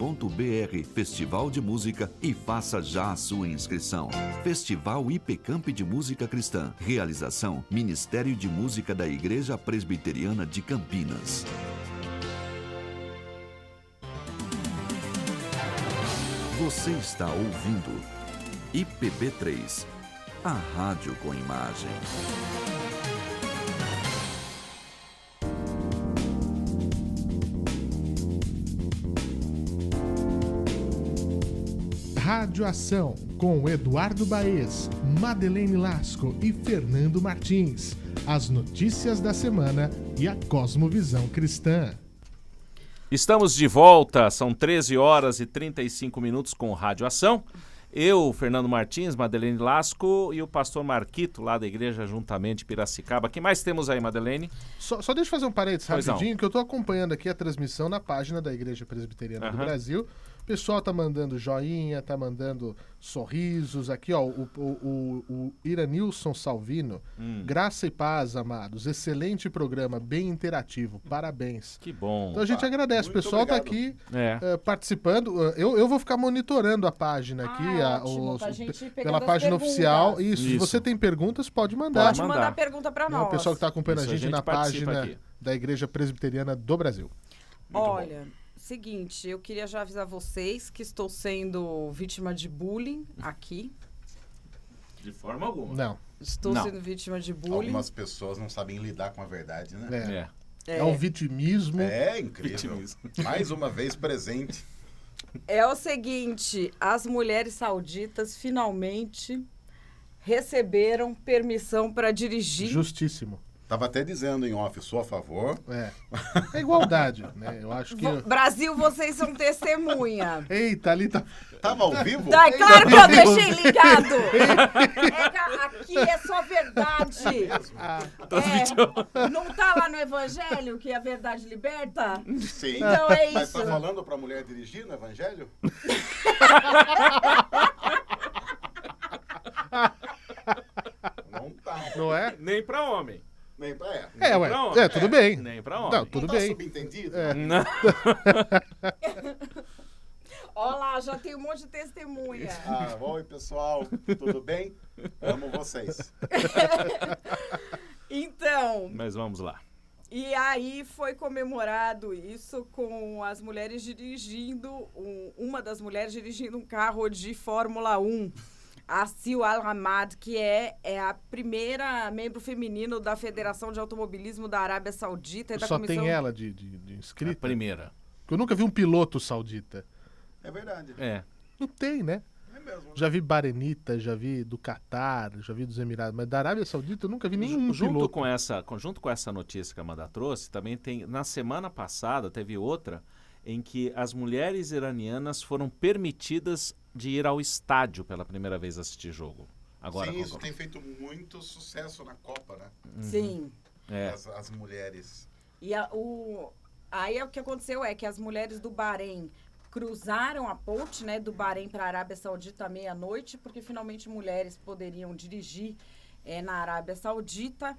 Festival de Música e faça já a sua inscrição. Festival IPCamp de Música Cristã. Realização Ministério de Música da Igreja Presbiteriana de Campinas. Você está ouvindo IPB3, a rádio com imagem. Rádio Ação, com Eduardo Baez, Madeleine Lasco e Fernando Martins. As notícias da semana e a cosmovisão cristã. Estamos de volta, são 13 horas e 35 minutos com Rádio Ação. Eu, Fernando Martins, Madeleine Lasco e o pastor Marquito, lá da Igreja Juntamente Piracicaba. O que mais temos aí, Madeleine? Só deixa eu fazer um parênteses rapidinho, que eu estou acompanhando aqui a transmissão na página da Igreja Presbiteriana do Brasil. O pessoal tá mandando joinha, tá mandando sorrisos. Aqui, ó, o Iranilson Salvino. Graça e paz, amados. Excelente programa, bem interativo. Parabéns. Que bom. Então a gente agradece. O pessoal obrigado. tá aqui participando. Eu vou ficar monitorando a página aqui, pela página oficial. Isso. Se você tem perguntas, pode mandar. Pode mandar pergunta para nós. O pessoal que tá acompanhando Isso, a gente na página aqui da Igreja Presbiteriana do Brasil. Olha, seguinte, eu queria já avisar vocês que estou sendo vítima de bullying aqui. De forma alguma. Não. Estou sendo vítima de bullying. Algumas pessoas não sabem lidar com a verdade, né? É um vitimismo. É incrível. Mais uma vez presente. É o seguinte, as mulheres sauditas finalmente receberam permissão para dirigir. Justíssimo. Tava até dizendo em off, sou a favor. É igualdade, né? Eu acho que... Brasil, vocês são testemunha. Eita, ali tá... Tava ao vivo? Tá, claro que eu deixei ligado. Aqui é só verdade. Não tá lá no Evangelho que a verdade liberta? Sim. Então é Mas isso. tá falando pra mulher dirigir no evangelho? Não tá. Não é? Nem pra homem. Nem pra ela. Tudo bem. Nem pra homem. Não, tudo Não tá bem. subentendido? Não. Olha lá, já tem um monte de testemunha. Oi, pessoal. Tudo bem? Amo vocês. Então... Mas vamos lá. E aí foi comemorado isso com as mulheres dirigindo, uma das mulheres dirigindo um carro de Fórmula 1, a Sil Al-Hamad, que é a primeira membro feminino da Federação de Automobilismo da Arábia Saudita. E da Só comissão... tem ela de inscrita? A primeira. Eu nunca vi um piloto saudita. É verdade. Não tem, né? É mesmo. Já vi Barenita, já vi do Catar, já vi dos Emirados, mas da Arábia Saudita eu nunca vi nenhum Junto piloto. com essa notícia que a Amanda trouxe, também tem, na semana passada, teve outra em que as mulheres iranianas foram permitidas de ir ao estádio pela primeira vez assistir jogo. Agora, Sim, isso tem feito muito sucesso na Copa, né? Sim. As mulheres. E aí o que aconteceu é que as mulheres do Bahrein cruzaram a ponte, né, do Bahrein para a Arábia Saudita à meia-noite, porque finalmente mulheres poderiam dirigir na Arábia Saudita.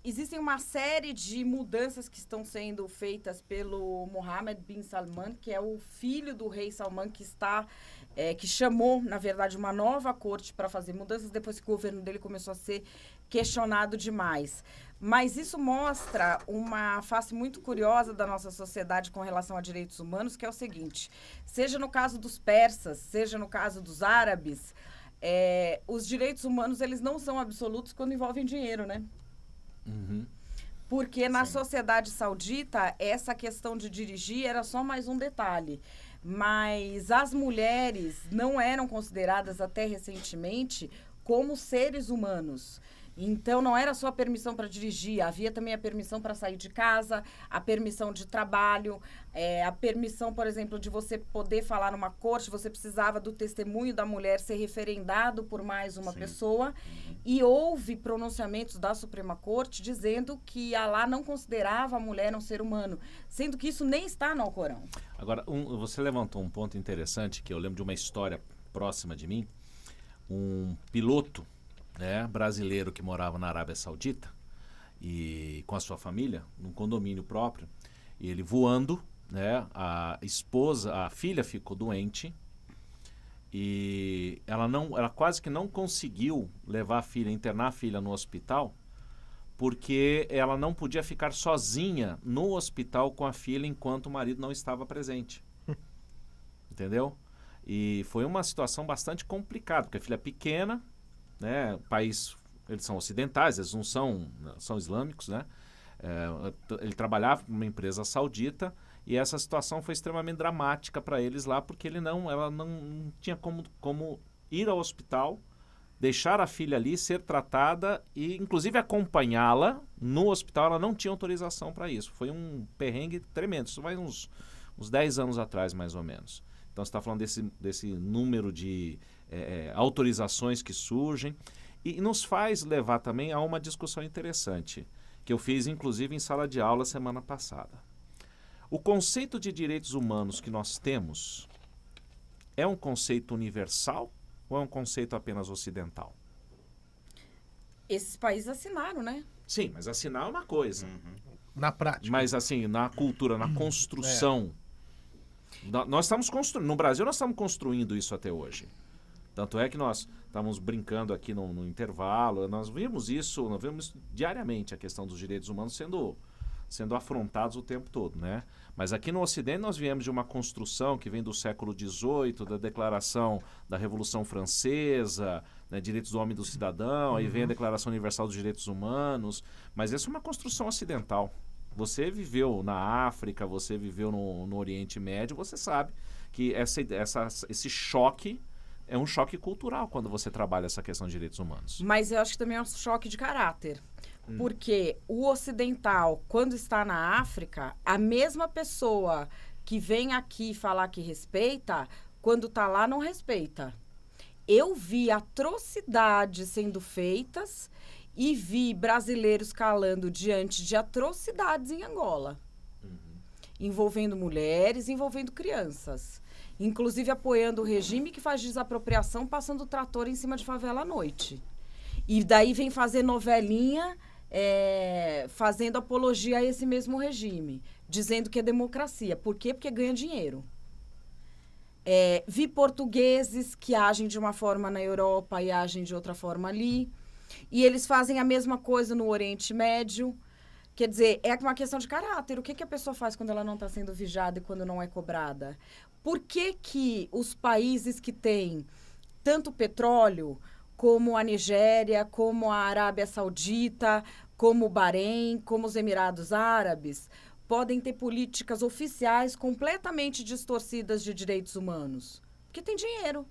Existem uma série de mudanças que estão sendo feitas pelo Mohammed bin Salman, que é o filho do rei Salman, que chamou, na verdade, uma nova corte para fazer mudanças depois que o governo dele começou a ser questionado demais. Mas isso mostra uma face muito curiosa da nossa sociedade com relação a direitos humanos, que é o seguinte: seja no caso dos persas, seja no caso dos árabes, os direitos humanos eles não são absolutos quando envolvem dinheiro, né? Porque na sociedade saudita, essa questão de dirigir era só mais um detalhe. Mas as mulheres não eram consideradas até recentemente como seres humanos. Então, não era só a permissão para dirigir, havia também a permissão para sair de casa, a permissão de trabalho, a permissão, por exemplo, de você poder falar numa corte, você precisava do testemunho da mulher ser referendado por mais uma pessoa. E houve pronunciamentos da Suprema Corte dizendo que Alá não considerava a mulher um ser humano, sendo que isso nem está no Alcorão. Agora, você levantou um ponto interessante, que eu lembro de uma história próxima de mim. Um piloto brasileiro que morava na Arábia Saudita e com a sua família, num condomínio próprio, e ele voando, a filha ficou doente e ela quase que não conseguiu levar a filha, internar a filha no hospital, porque ela não podia ficar sozinha no hospital com a filha enquanto o marido não estava presente. Entendeu? E foi uma situação bastante complicada, porque a filha é pequena, né? País, eles são ocidentais, eles não são islâmicos, né? Ele trabalhava numa empresa saudita e essa situação foi extremamente dramática para eles lá, porque ela não tinha como ir ao hospital, deixar a filha ali, ser tratada e, inclusive, acompanhá-la no hospital. Ela não tinha autorização para isso. Foi um perrengue tremendo. Isso vai uns 10 anos atrás, mais ou menos. Então, você está falando desse número de autorizações que surgem. E nos faz levar também a uma discussão interessante, que eu fiz, inclusive, em sala de aula semana passada. O conceito de direitos humanos que nós temos é um conceito universal ou é um conceito apenas ocidental? Esses países assinaram, né? Sim, mas assinar é uma coisa. Na prática. Mas assim, na cultura, na construção. Nós estamos construindo. No Brasil, nós estamos construindo isso até hoje. Tanto é que nós estamos brincando aqui no intervalo. Nós vimos diariamente, a questão dos direitos humanos sendo afrontados o tempo todo, né? Mas aqui no Ocidente nós viemos de uma construção que vem do século XVIII, da Declaração da Revolução Francesa, né, direitos do homem e do cidadão, aí vem a Declaração Universal dos Direitos Humanos, mas essa é uma construção ocidental. Você viveu na África, você viveu no Oriente Médio, você sabe que esse choque é um choque cultural quando você trabalha essa questão de direitos humanos. Mas eu acho que também é um choque de caráter. Porque o ocidental, quando está na África, a mesma pessoa que vem aqui falar que respeita, quando está lá, não respeita. Eu vi atrocidades sendo feitas e vi brasileiros calando diante de atrocidades em Angola. Envolvendo mulheres, envolvendo crianças. Inclusive apoiando o regime que faz desapropriação, passando o trator em cima de favela à noite. E daí vem fazer novelinha, fazendo apologia a esse mesmo regime, dizendo que é democracia. Por quê? Porque ganha dinheiro. Vi portugueses que agem de uma forma na Europa e agem de outra forma ali. E eles fazem a mesma coisa no Oriente Médio. Quer dizer, é uma questão de caráter. O que a pessoa faz quando ela não está sendo vigiada e quando não é cobrada? Por que os países que têm tanto petróleo, como a Nigéria, como a Arábia Saudita, como o Bahrein, como os Emirados Árabes, podem ter políticas oficiais completamente distorcidas de direitos humanos? Porque tem dinheiro.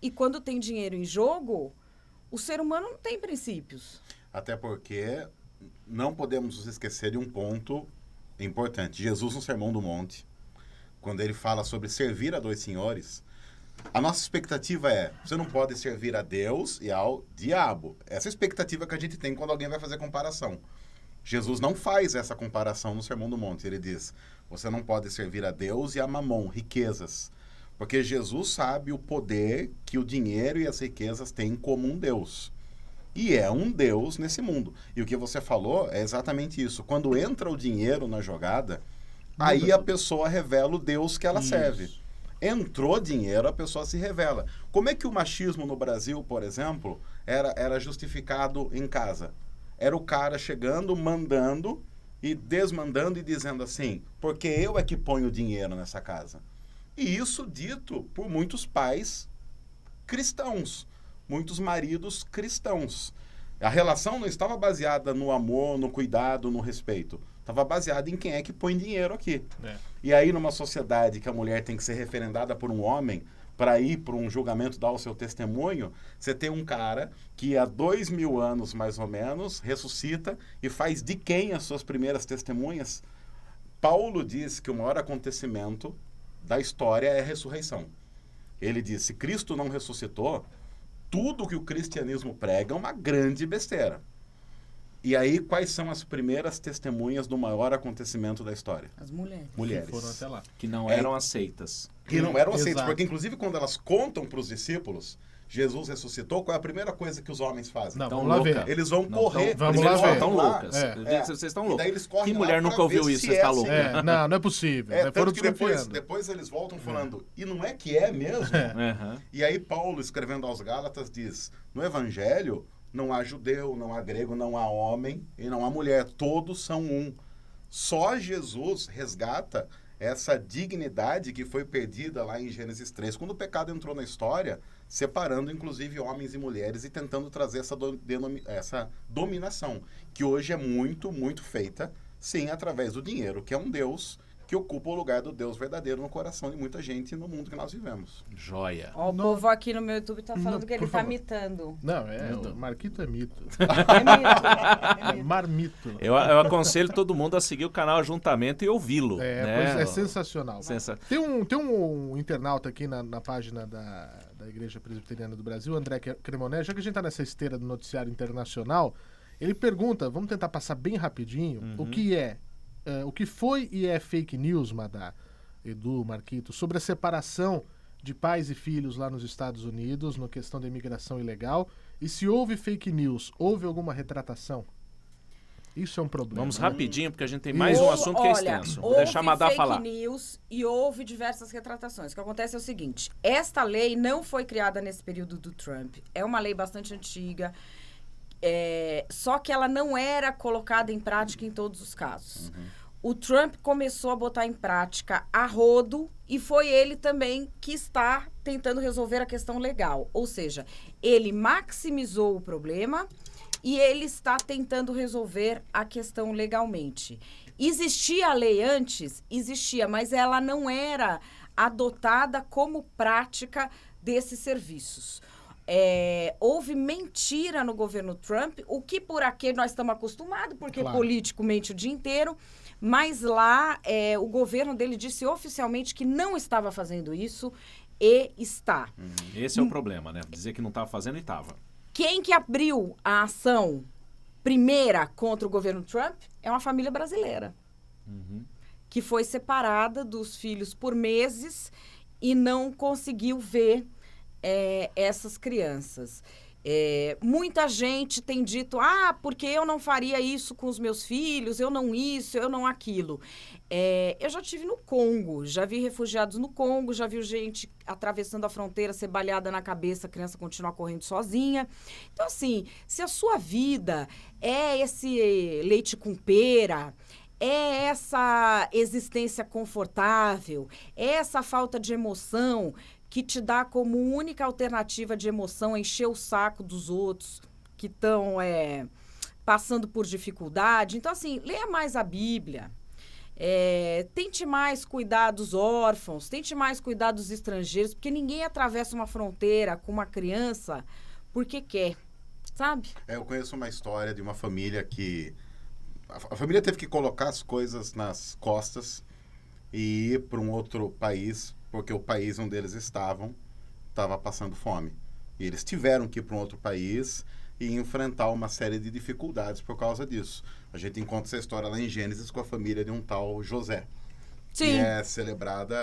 E quando tem dinheiro em jogo, o ser humano não tem princípios. Até porque não podemos nos esquecer de um ponto importante. Jesus, no Sermão do Monte, quando ele fala sobre servir a dois senhores, a nossa expectativa é, você não pode servir a Deus e ao diabo. Essa é a expectativa que a gente tem quando alguém vai fazer comparação. Jesus não faz essa comparação no Sermão do Monte. Ele diz, você não pode servir a Deus e a mamon, riquezas. Porque Jesus sabe o poder que o dinheiro e as riquezas têm como um Deus. E é um Deus nesse mundo. E o que você falou é exatamente isso. Quando entra o dinheiro na jogada, aí a pessoa revela o Deus que ela serve. Entrou dinheiro, a pessoa se revela. Como é que o machismo no Brasil, por exemplo, era justificado em casa? Era o cara chegando, mandando e desmandando e dizendo assim, porque eu é que ponho dinheiro nessa casa. E isso dito por muitos pais cristãos, muitos maridos cristãos. A relação não estava baseada no amor, no cuidado, no respeito. Estava baseada em quem é que põe dinheiro aqui. E aí, numa sociedade que a mulher tem que ser referendada por um homem para ir para um julgamento dar o seu testemunho, você tem um cara que há 2000 anos, mais ou menos, ressuscita e faz de quem as suas primeiras testemunhas? Paulo diz que o maior acontecimento da história é a ressurreição. Ele diz, se Cristo não ressuscitou, tudo que o cristianismo prega é uma grande besteira. E aí, quais são as primeiras testemunhas do maior acontecimento da história? As mulheres. Mulheres. Que foram até lá. Que não eram aceitas. Que não eram aceitas, Exato. porque inclusive quando elas contam para os discípulos, Jesus ressuscitou, qual é a primeira coisa que os homens fazem? Não, Tão vamos lá louca. ver. Eles vão Não, correr. vamos eles lá ver. Estão lá. loucas. Vocês estão E loucos. daí eles correm Que lá mulher pra nunca ouviu ver isso? se Você está é louco. assim. Não é possível. Foram Tanto que desconfiando. depois eles voltam falando, e não é que é mesmo? E aí Paulo, escrevendo aos Gálatas, diz, no Evangelho não há judeu, não há grego, não há homem e não há mulher, todos são um. Só Jesus resgata essa dignidade que foi perdida lá em Gênesis 3, quando o pecado entrou na história, separando inclusive homens e mulheres e tentando trazer essa dominação, que hoje é muito, muito feita, sim, através do dinheiro, que é um Deus que ocupa o lugar do Deus verdadeiro no coração de muita gente no mundo que nós vivemos. Joia. Ó, o povo aqui no meu YouTube tá falando Não, que ele por tá favor. mitando. Não, Marquito é mito. É É mito. marmito. Eu aconselho todo mundo a seguir o canal Ajuntamento e ouvi-lo. Pois né? é sensacional. Sensa- Tem um internauta aqui na página da Igreja Presbiteriana do Brasil, André Cremoné, já que a gente tá nessa esteira do noticiário internacional, ele pergunta, vamos tentar passar bem rapidinho, o que foi e é fake news, Madá, Edu, Marquito, sobre a separação de pais e filhos lá nos Estados Unidos, na questão da imigração ilegal, e se houve fake news, houve alguma retratação? Isso é um problema. Vamos né? rapidinho, porque a gente tem mais um assunto que é extenso. Vou deixar a Madá houve falar. fake news e houve diversas retratações. O que acontece é o seguinte, esta lei não foi criada nesse período do Trump. É uma lei bastante antiga, só que ela não era colocada em prática em todos os casos. O Trump começou a botar em prática a rodo e foi ele também que está tentando resolver a questão legal. Ou seja, ele maximizou o problema e ele está tentando resolver a questão legalmente. Existia a lei antes? Existia, mas ela não era adotada como prática desses serviços. Houve mentira no governo Trump, o que por aqui nós estamos acostumados, porque Claro. político mente o dia inteiro, mas lá o governo dele disse oficialmente que não estava fazendo isso e está. Esse é o problema, né? Dizer que não estava fazendo e estava. Quem que abriu a ação primeira contra o governo Trump é uma família brasileira, que foi separada dos filhos por meses e não conseguiu ver essas crianças. Muita gente tem dito, porque eu não faria isso com os meus filhos, eu não isso, eu não aquilo. Eu já estive no Congo, já vi refugiados no Congo, já vi gente atravessando a fronteira, ser baleada na cabeça, a criança continuar correndo sozinha. Então, assim, se a sua vida é esse leite com pera, é essa existência confortável, é essa falta de emoção que te dá como única alternativa de emoção encher o saco dos outros que estão passando por dificuldade. Então, assim, leia mais a Bíblia, tente mais cuidar dos órfãos, tente mais cuidar dos estrangeiros, porque ninguém atravessa uma fronteira com uma criança porque quer, sabe? Eu conheço uma história de uma família que... A família teve que colocar as coisas nas costas e ir para um outro país, porque o país onde eles estava passando fome. E eles tiveram que ir para um outro país e enfrentar uma série de dificuldades por causa disso. A gente encontra essa história lá em Gênesis com a família de um tal José, Sim. que é celebrada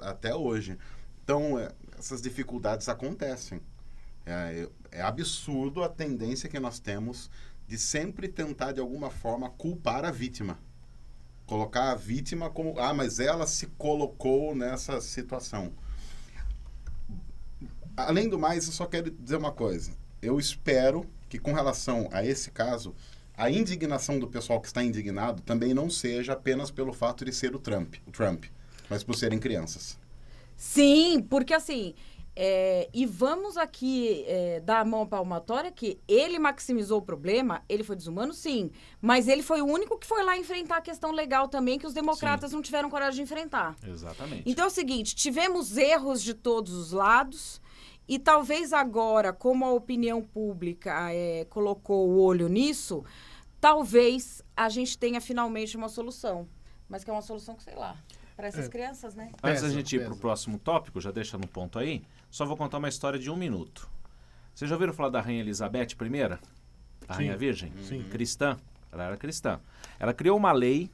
até hoje. Então, essas dificuldades acontecem. É absurdo a tendência que nós temos de sempre tentar, de alguma forma, culpar a vítima. Colocar a vítima como... mas ela se colocou nessa situação. Além do mais, eu só quero dizer uma coisa. Eu espero que, com relação a esse caso, a indignação do pessoal que está indignado também não seja apenas pelo fato de ser o Trump, mas por serem crianças. Sim, porque assim... e vamos aqui dar a mão palmatória que ele maximizou o problema, ele foi desumano, sim, mas ele foi o único que foi lá enfrentar a questão legal também, que os democratas não tiveram coragem de enfrentar. Exatamente. Então é o seguinte, tivemos erros de todos os lados e talvez agora, como a opinião pública colocou o olho nisso, talvez a gente tenha finalmente uma solução, mas que é uma solução que, sei lá... Para essas crianças, né? Antes da gente ir para o próximo tópico, já deixa no ponto aí, só vou contar uma história de 1 minuto. Vocês já ouviram falar da Rainha Elizabeth I? A Rainha Virgem? Sim. Cristã. Ela era cristã. Ela criou uma lei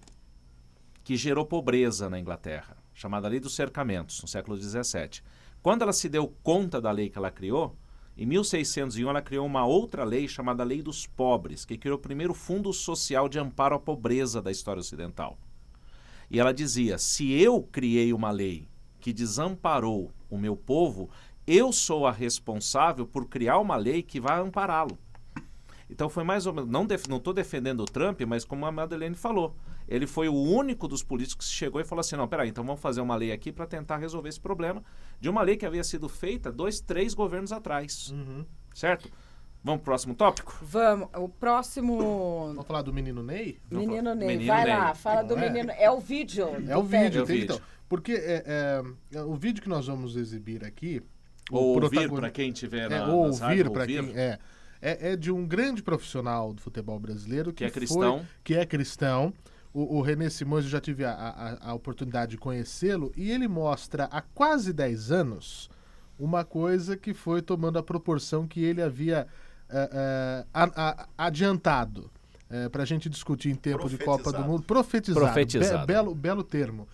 que gerou pobreza na Inglaterra, chamada Lei dos Cercamentos, no século XVII. Quando ela se deu conta da lei que ela criou, em 1601 ela criou uma outra lei chamada Lei dos Pobres, que criou o primeiro fundo social de amparo à pobreza da história ocidental. E ela dizia, se eu criei uma lei que desamparou o meu povo, eu sou a responsável por criar uma lei que vai ampará-lo. Então foi mais ou menos, não estou defendendo o Trump, mas como a Madeleine falou, ele foi o único dos políticos que chegou e falou assim, não, peraí, então vamos fazer uma lei aqui para tentar resolver esse problema, de uma lei que havia sido feita 2, 3 governos atrás, certo? Vamos pro próximo tópico? Vamos, o próximo... Vamos falar do menino Ney? Menino Ney, Menino vai Ney. lá, fala do menino... É o vídeo. É o vídeo, É o vídeo. então. Porque o vídeo que nós vamos exibir aqui... Ou ouvir para quem tiver nas ouvir rádios, para quem... É de um grande profissional do futebol brasileiro que é cristão. Que é cristão. O René Simões, eu já tive a oportunidade de conhecê-lo, e ele mostra há quase 10 anos uma coisa que foi tomando a proporção que ele havia adiantado para a gente discutir em tempo de Copa do Mundo. Profetizado. Belo termo.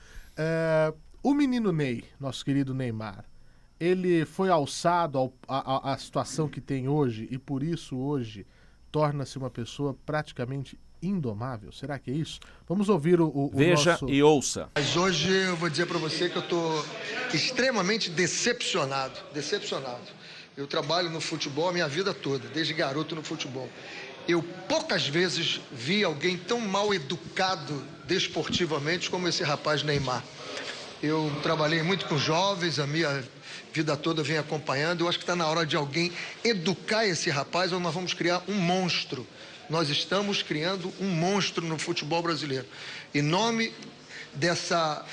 O menino Ney, nosso querido Neymar, ele foi alçado à situação que tem hoje e por isso hoje torna-se uma pessoa praticamente indomável. Será que é isso? Vamos ouvir o Veja nosso... e ouça. Mas hoje eu vou dizer para você que eu estou extremamente decepcionado. Eu trabalho no futebol a minha vida toda, desde garoto no futebol. Eu poucas vezes vi alguém tão mal educado desportivamente como esse rapaz Neymar. Eu trabalhei muito com jovens, a minha vida toda eu venho acompanhando. Eu acho que está na hora de alguém educar esse rapaz ou nós vamos criar um monstro. Nós estamos criando um monstro no futebol brasileiro. Em nome dessa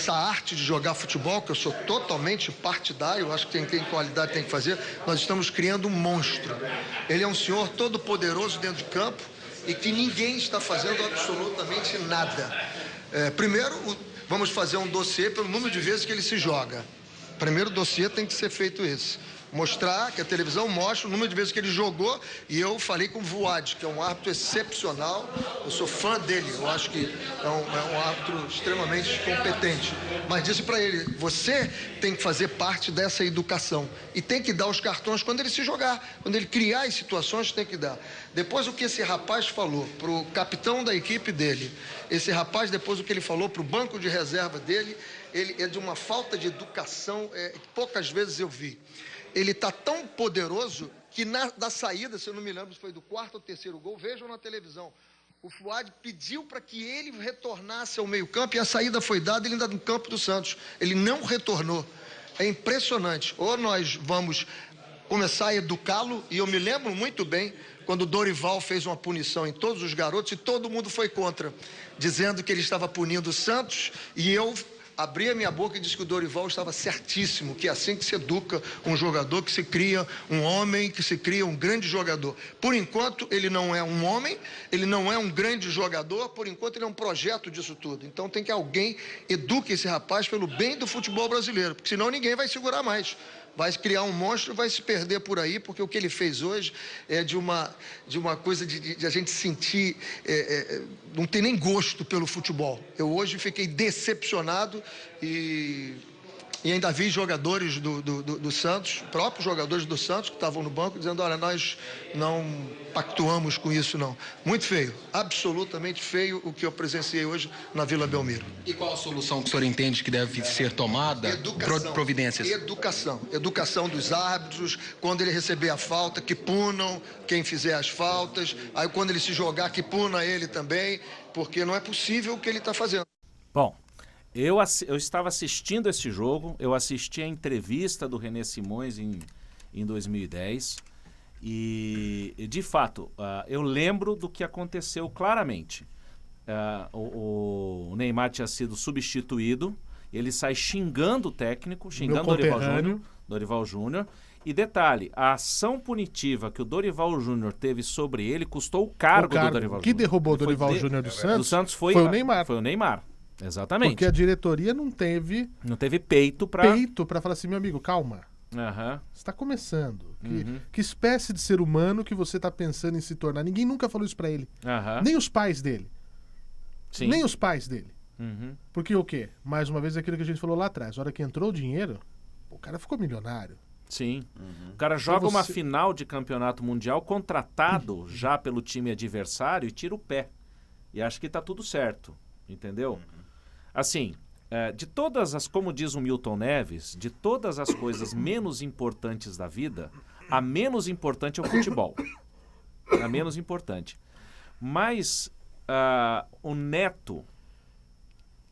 arte de jogar futebol, que eu sou totalmente partidário, eu acho que quem tem qualidade tem que fazer, nós estamos criando um monstro. Ele é um senhor todo poderoso dentro de campo e que ninguém está fazendo absolutamente nada. Primeiro, vamos fazer um dossiê pelo número de vezes que ele se joga. Primeiro dossiê tem que ser feito esse. Mostrar, que a televisão mostra o número de vezes que ele jogou, e eu falei com o Vuad, que é um árbitro excepcional, eu sou fã dele, eu acho que é um árbitro extremamente competente, mas disse para ele, você tem que fazer parte dessa educação, e tem que dar os cartões quando ele se jogar, quando ele criar as situações, tem que dar. Depois o que esse rapaz falou pro capitão da equipe dele, esse rapaz depois o que ele falou pro banco de reserva dele, ele é de uma falta de educação que poucas vezes eu vi. Ele está tão poderoso que da saída, se eu não me lembro se foi do 4º ou 3º gol, vejam na televisão, o Fuad pediu para que ele retornasse ao meio-campo e a saída foi dada, ele ainda no campo do Santos. Ele não retornou. É impressionante. Ou nós vamos começar a educá-lo, e eu me lembro muito bem quando o Dorival fez uma punição em todos os garotos e todo mundo foi contra, dizendo que ele estava punindo o Santos, e eu abri a minha boca e disse que o Dorival estava certíssimo, que é assim que se educa um jogador, que se cria um homem, que se cria um grande jogador. Por enquanto, ele não é um homem, ele não é um grande jogador, por enquanto ele é um projeto disso tudo. Então tem que alguém eduque esse rapaz pelo bem do futebol brasileiro, porque senão ninguém vai segurar mais. Vai criar um monstro, vai se perder por aí, porque o que ele fez hoje é de uma coisa de a gente sentir, não tem nem gosto pelo futebol. Eu hoje fiquei decepcionado e ainda vi jogadores do Santos, próprios jogadores do Santos que estavam no banco, dizendo, olha, nós não pactuamos com isso não. Muito feio, absolutamente feio o que eu presenciei hoje na Vila Belmiro. E qual a solução que o senhor entende que deve ser tomada? Providências. Educação dos árbitros, quando ele receber a falta, que punam quem fizer as faltas, aí quando ele se jogar, que puna ele também, porque não é possível o que ele está fazendo. Bom, eu estava assistindo esse jogo, eu assisti a entrevista do René Simões em 2010 e de fato, eu lembro do que aconteceu claramente. O Neymar tinha sido substituído, ele sai xingando o técnico, xingando o Dorival Júnior. E detalhe, a ação punitiva que o Dorival Júnior teve sobre ele custou o cargo do Dorival Júnior. Que derrubou o Dorival Júnior do Santos foi o Neymar. Foi o Neymar. Exatamente. Porque a diretoria não teve peito para falar assim, meu amigo, calma. Você está começando. Que espécie de ser humano que você está pensando em se tornar? Ninguém nunca falou isso para ele. Nem os pais dele. Sim. Nem os pais dele. Porque o quê? Mais uma vez aquilo que a gente falou lá atrás. A hora que entrou o dinheiro, o cara ficou milionário. Sim. O cara joga uma final de campeonato mundial contratado já pelo time adversário e tira o pé. E acha que está tudo certo. Entendeu? Assim, de todas as, como diz o Milton Neves, de todas as coisas menos importantes da vida, a menos importante é o futebol. Era menos importante. Mas o Neto...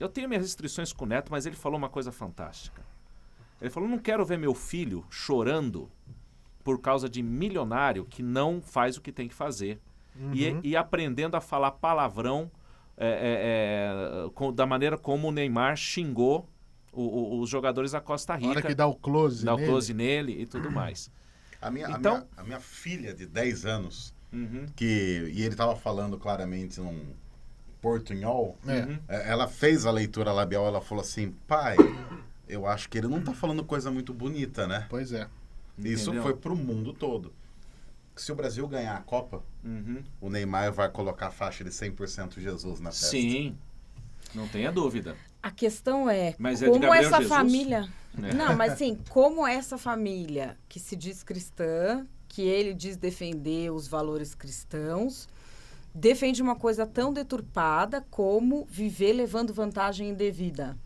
Eu tenho minhas restrições com o Neto, mas ele falou uma coisa fantástica. Ele falou, não quero ver meu filho chorando por causa de milionário que não faz o que tem que fazer. E aprendendo a falar palavrão da maneira como o Neymar xingou os jogadores da Costa Rica. A hora que dá o close nele. Dá o close nele e tudo mais. A minha filha de 10 anos, e ele estava falando claramente num portunhol, ela fez a leitura labial, ela falou assim, pai, eu acho que ele não está falando coisa muito bonita, né? Pois é. Isso Entendeu? foi pro mundo todo. Se o Brasil ganhar a Copa, o Neymar vai colocar a faixa de 100% Jesus na festa. Sim, não tenha dúvida. A questão é Mas é de como Gabriel essa Jesus? família... Não, mas assim, como essa família que se diz cristã, que ele diz defender os valores cristãos, defende uma coisa tão deturpada como viver levando vantagem indevida.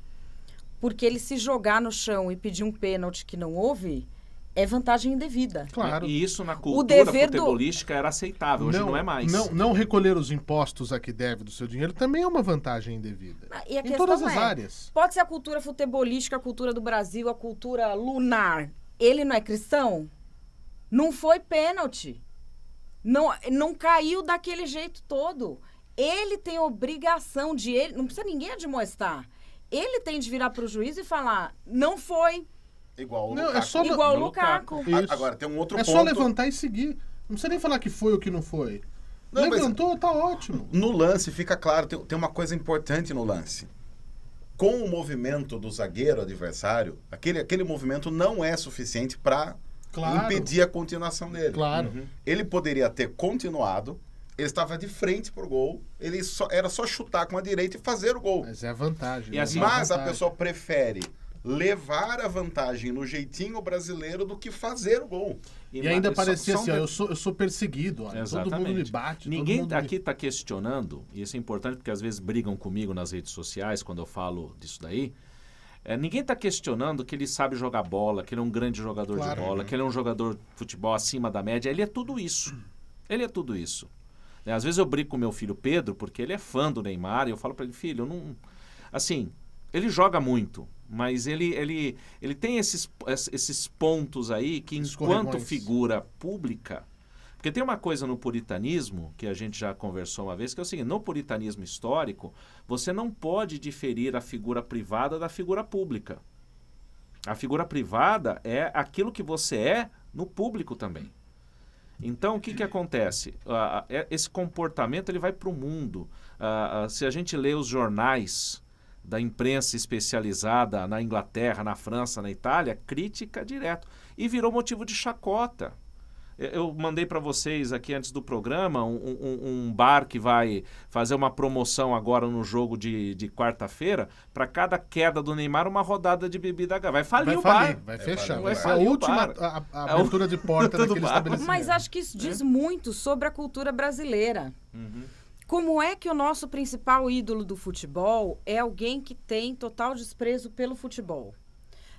Porque ele se jogar no chão e pedir um pênalti que não houve... é vantagem indevida. Claro. E isso na cultura futebolística era aceitável, hoje não é mais. Não recolher os impostos a que deve do seu dinheiro também é uma vantagem indevida. E a em todas as é, áreas. Pode ser a cultura futebolística, a cultura do Brasil, a cultura lunar. Ele não é cristão? Não foi pênalti. Não caiu daquele jeito todo. Ele tem obrigação de... não precisa ninguém admoestar. Ele tem de virar para o juiz e falar, não foi... Igual o não, Lukaku. é só igual o Lukaku. Agora, tem um outro ponto. É só levantar e seguir. Não precisa nem falar que foi ou que não foi. Não, levantou, tá ótimo. No lance, fica claro, tem uma coisa importante no lance. Com o movimento do zagueiro adversário, aquele movimento não é suficiente para impedir a continuação dele. Claro. Ele poderia ter continuado, ele estava de frente pro gol, era só chutar com a direita e fazer o gol. Mas é a vantagem. E assim, mas a pessoa prefere levar a vantagem no jeitinho brasileiro do que fazer o gol. E ainda parecia assim, eu sou perseguido, ó, todo mundo me bate. Ninguém aqui está questionando, e isso é importante porque às vezes brigam comigo nas redes sociais quando eu falo disso daí, ninguém está questionando que ele sabe jogar bola, que ele é um grande jogador de bola, que ele é um jogador de futebol acima da média, ele é tudo isso. Ele é tudo isso. Às vezes eu brigo com meu filho Pedro, porque ele é fã do Neymar, e eu falo para ele, filho, eu não... Assim, ele joga muito, mas ele tem esses pontos aí que, enquanto figura pública... Porque tem uma coisa no puritanismo, que a gente já conversou uma vez, que é o seguinte, no puritanismo histórico, você não pode diferir a figura privada da figura pública. A figura privada é aquilo que você é no público também. Então, o que acontece? Esse comportamento ele vai para o mundo. Se a gente lê os jornais da imprensa especializada na Inglaterra, na França, na Itália, crítica direto. E virou motivo de chacota. Eu mandei para vocês aqui antes do programa um bar que vai fazer uma promoção agora no jogo de quarta-feira. Para cada queda do Neymar, uma rodada de bebida. Vai falir o bar. Vai fechar. Vai ser a última abertura de porta daquele estabelecimento. Mas acho que isso diz muito sobre a cultura brasileira. Como é que o nosso principal ídolo do futebol é alguém que tem total desprezo pelo futebol?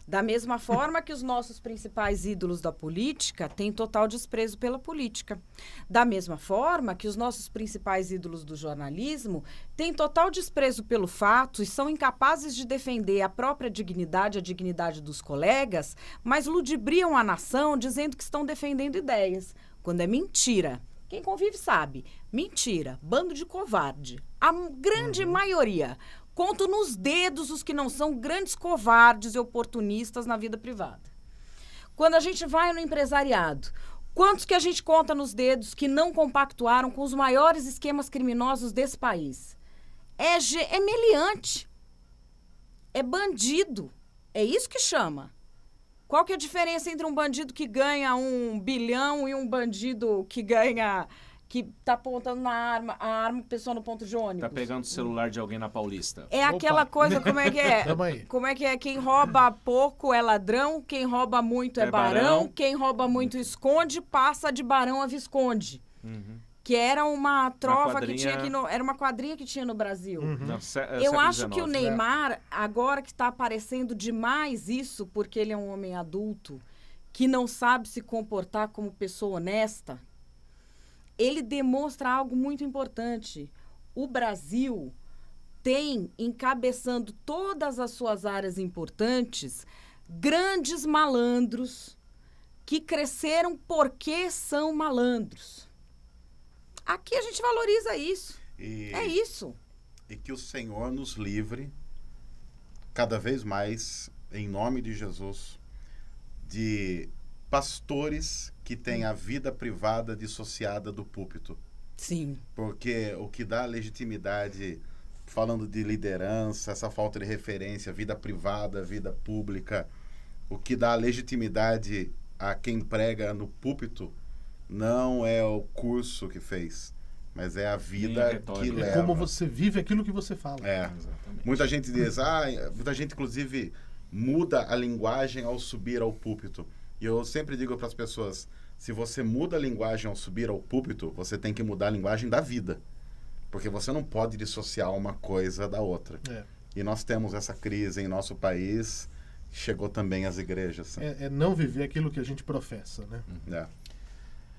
Da mesma forma que os nossos principais ídolos da política têm total desprezo pela política. Da mesma forma que os nossos principais ídolos do jornalismo têm total desprezo pelo fato e são incapazes de defender a própria dignidade, a dignidade dos colegas, mas ludibriam a nação dizendo que estão defendendo ideias, quando é mentira. Quem convive sabe. Mentira. Bando de covarde. A grande maioria. Conto nos dedos os que não são grandes covardes e oportunistas na vida privada. Quando a gente vai no empresariado, quantos que a gente conta nos dedos que não compactuaram com os maiores esquemas criminosos desse país? É meliante. É bandido. É isso que chama. Qual que é a diferença entre um bandido que ganha 1 bilhão e um bandido que tá apontando a arma pessoa no ponto de ônibus? Tá pegando o celular de alguém na Paulista. É aquela coisa, como é que é? Como é que é? Quem rouba pouco é ladrão, quem rouba muito é barão, quem rouba muito esconde, passa de barão a visconde. Que era uma trofa que tinha aqui era uma quadrinha que tinha no Brasil. Eu acho que o Neymar, agora que está aparecendo demais isso, porque ele é um homem adulto, que não sabe se comportar como pessoa honesta, ele demonstra algo muito importante. O Brasil tem, encabeçando todas as suas áreas importantes, grandes malandros que cresceram porque são malandros. Aqui a gente valoriza isso. É isso. E que o Senhor nos livre, cada vez mais, em nome de Jesus, de pastores que têm a vida privada dissociada do púlpito. Sim. Porque o que dá legitimidade, falando de liderança, essa falta de referência, vida privada, vida pública, o que dá legitimidade a quem prega no púlpito não é o curso que fez, mas é a vida que leva. É como você vive aquilo que você fala. Exatamente. Muita gente diz, muita gente inclusive muda a linguagem ao subir ao púlpito. E eu sempre digo para as pessoas, se você muda a linguagem ao subir ao púlpito, você tem que mudar a linguagem da vida. Porque você não pode dissociar uma coisa da outra. E nós temos essa crise em nosso país, chegou também às igrejas. É não viver aquilo que a gente professa, né?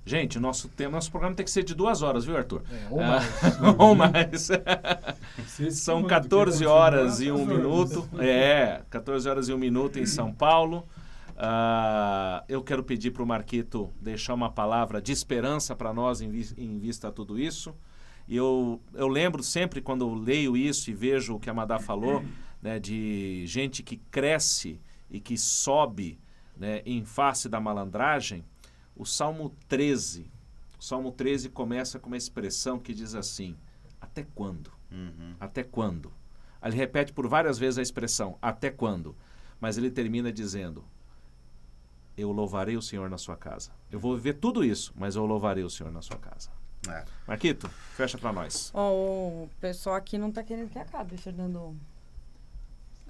Gente, nosso programa tem que ser de 2 horas, viu, Arthur? Ou mais. Ou mais. São 14 horas e 1 minuto. 14 horas e 1 minuto em São Paulo. Eu quero pedir para o Marquito deixar uma palavra de esperança para nós em vista a tudo isso. E eu lembro sempre, quando eu leio isso e vejo o que a Madá falou, né, de gente que cresce e que sobe, né, em face da malandragem. O Salmo 13 começa com uma expressão que diz assim, até quando? Até quando? Ele repete por várias vezes a expressão, até quando? Mas ele termina dizendo, eu louvarei o Senhor na sua casa. Eu vou viver tudo isso, mas eu louvarei o Senhor na sua casa. Marquito, fecha para nós. O pessoal aqui não está querendo que acabe, Fernando.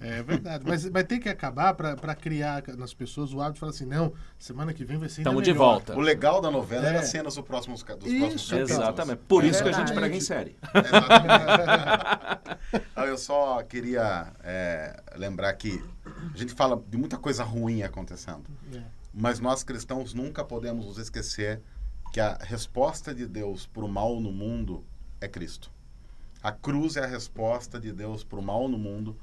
É verdade, mas tem que acabar para criar nas pessoas o hábito de falar assim, não, semana que vem vai ser ainda melhor. Estamos de volta. O legal da novela era as cenas dos próximos capítulos. Exatamente, por isso que a gente prega em série. Eu só queria lembrar que a gente fala de muita coisa ruim acontecendo, mas nós cristãos nunca podemos nos esquecer que a resposta de Deus para o mal no mundo é Cristo. A cruz é a resposta de Deus para o mal no mundo,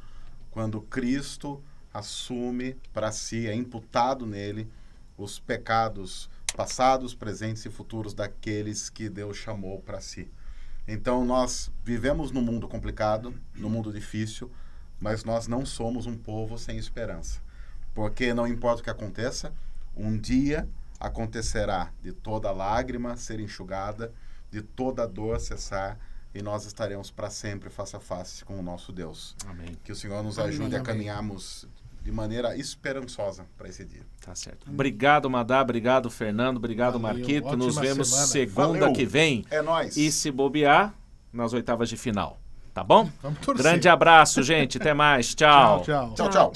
quando Cristo assume para si, é imputado nele, os pecados passados, presentes e futuros daqueles que Deus chamou para si. Então, nós vivemos num mundo complicado, num mundo difícil, mas nós não somos um povo sem esperança. Porque não importa o que aconteça, um dia acontecerá de toda lágrima ser enxugada, de toda dor cessar, e nós estaremos para sempre face a face com o nosso Deus. Amém. Que o Senhor nos ajude a caminharmos de maneira esperançosa para esse dia. Tá certo. Obrigado, Madá. Obrigado, Fernando. Obrigado, Marquito. Nos vemos segunda que vem. É nóis. E se bobear, nas oitavas de final. Tá bom? Vamos torcer. Grande abraço, gente. Até mais. Tchau. Tchau.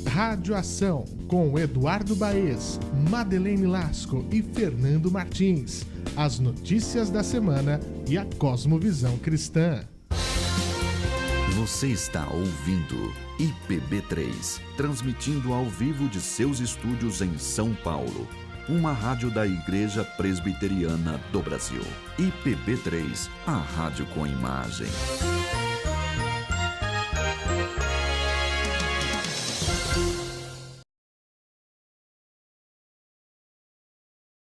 Rádio Ação, com Eduardo Baez, Madeleine Lasco e Fernando Martins. As notícias da semana e a cosmovisão cristã. Você está ouvindo IPB3, transmitindo ao vivo de seus estúdios em São Paulo. Uma rádio da Igreja Presbiteriana do Brasil. IPB3, a rádio com imagem.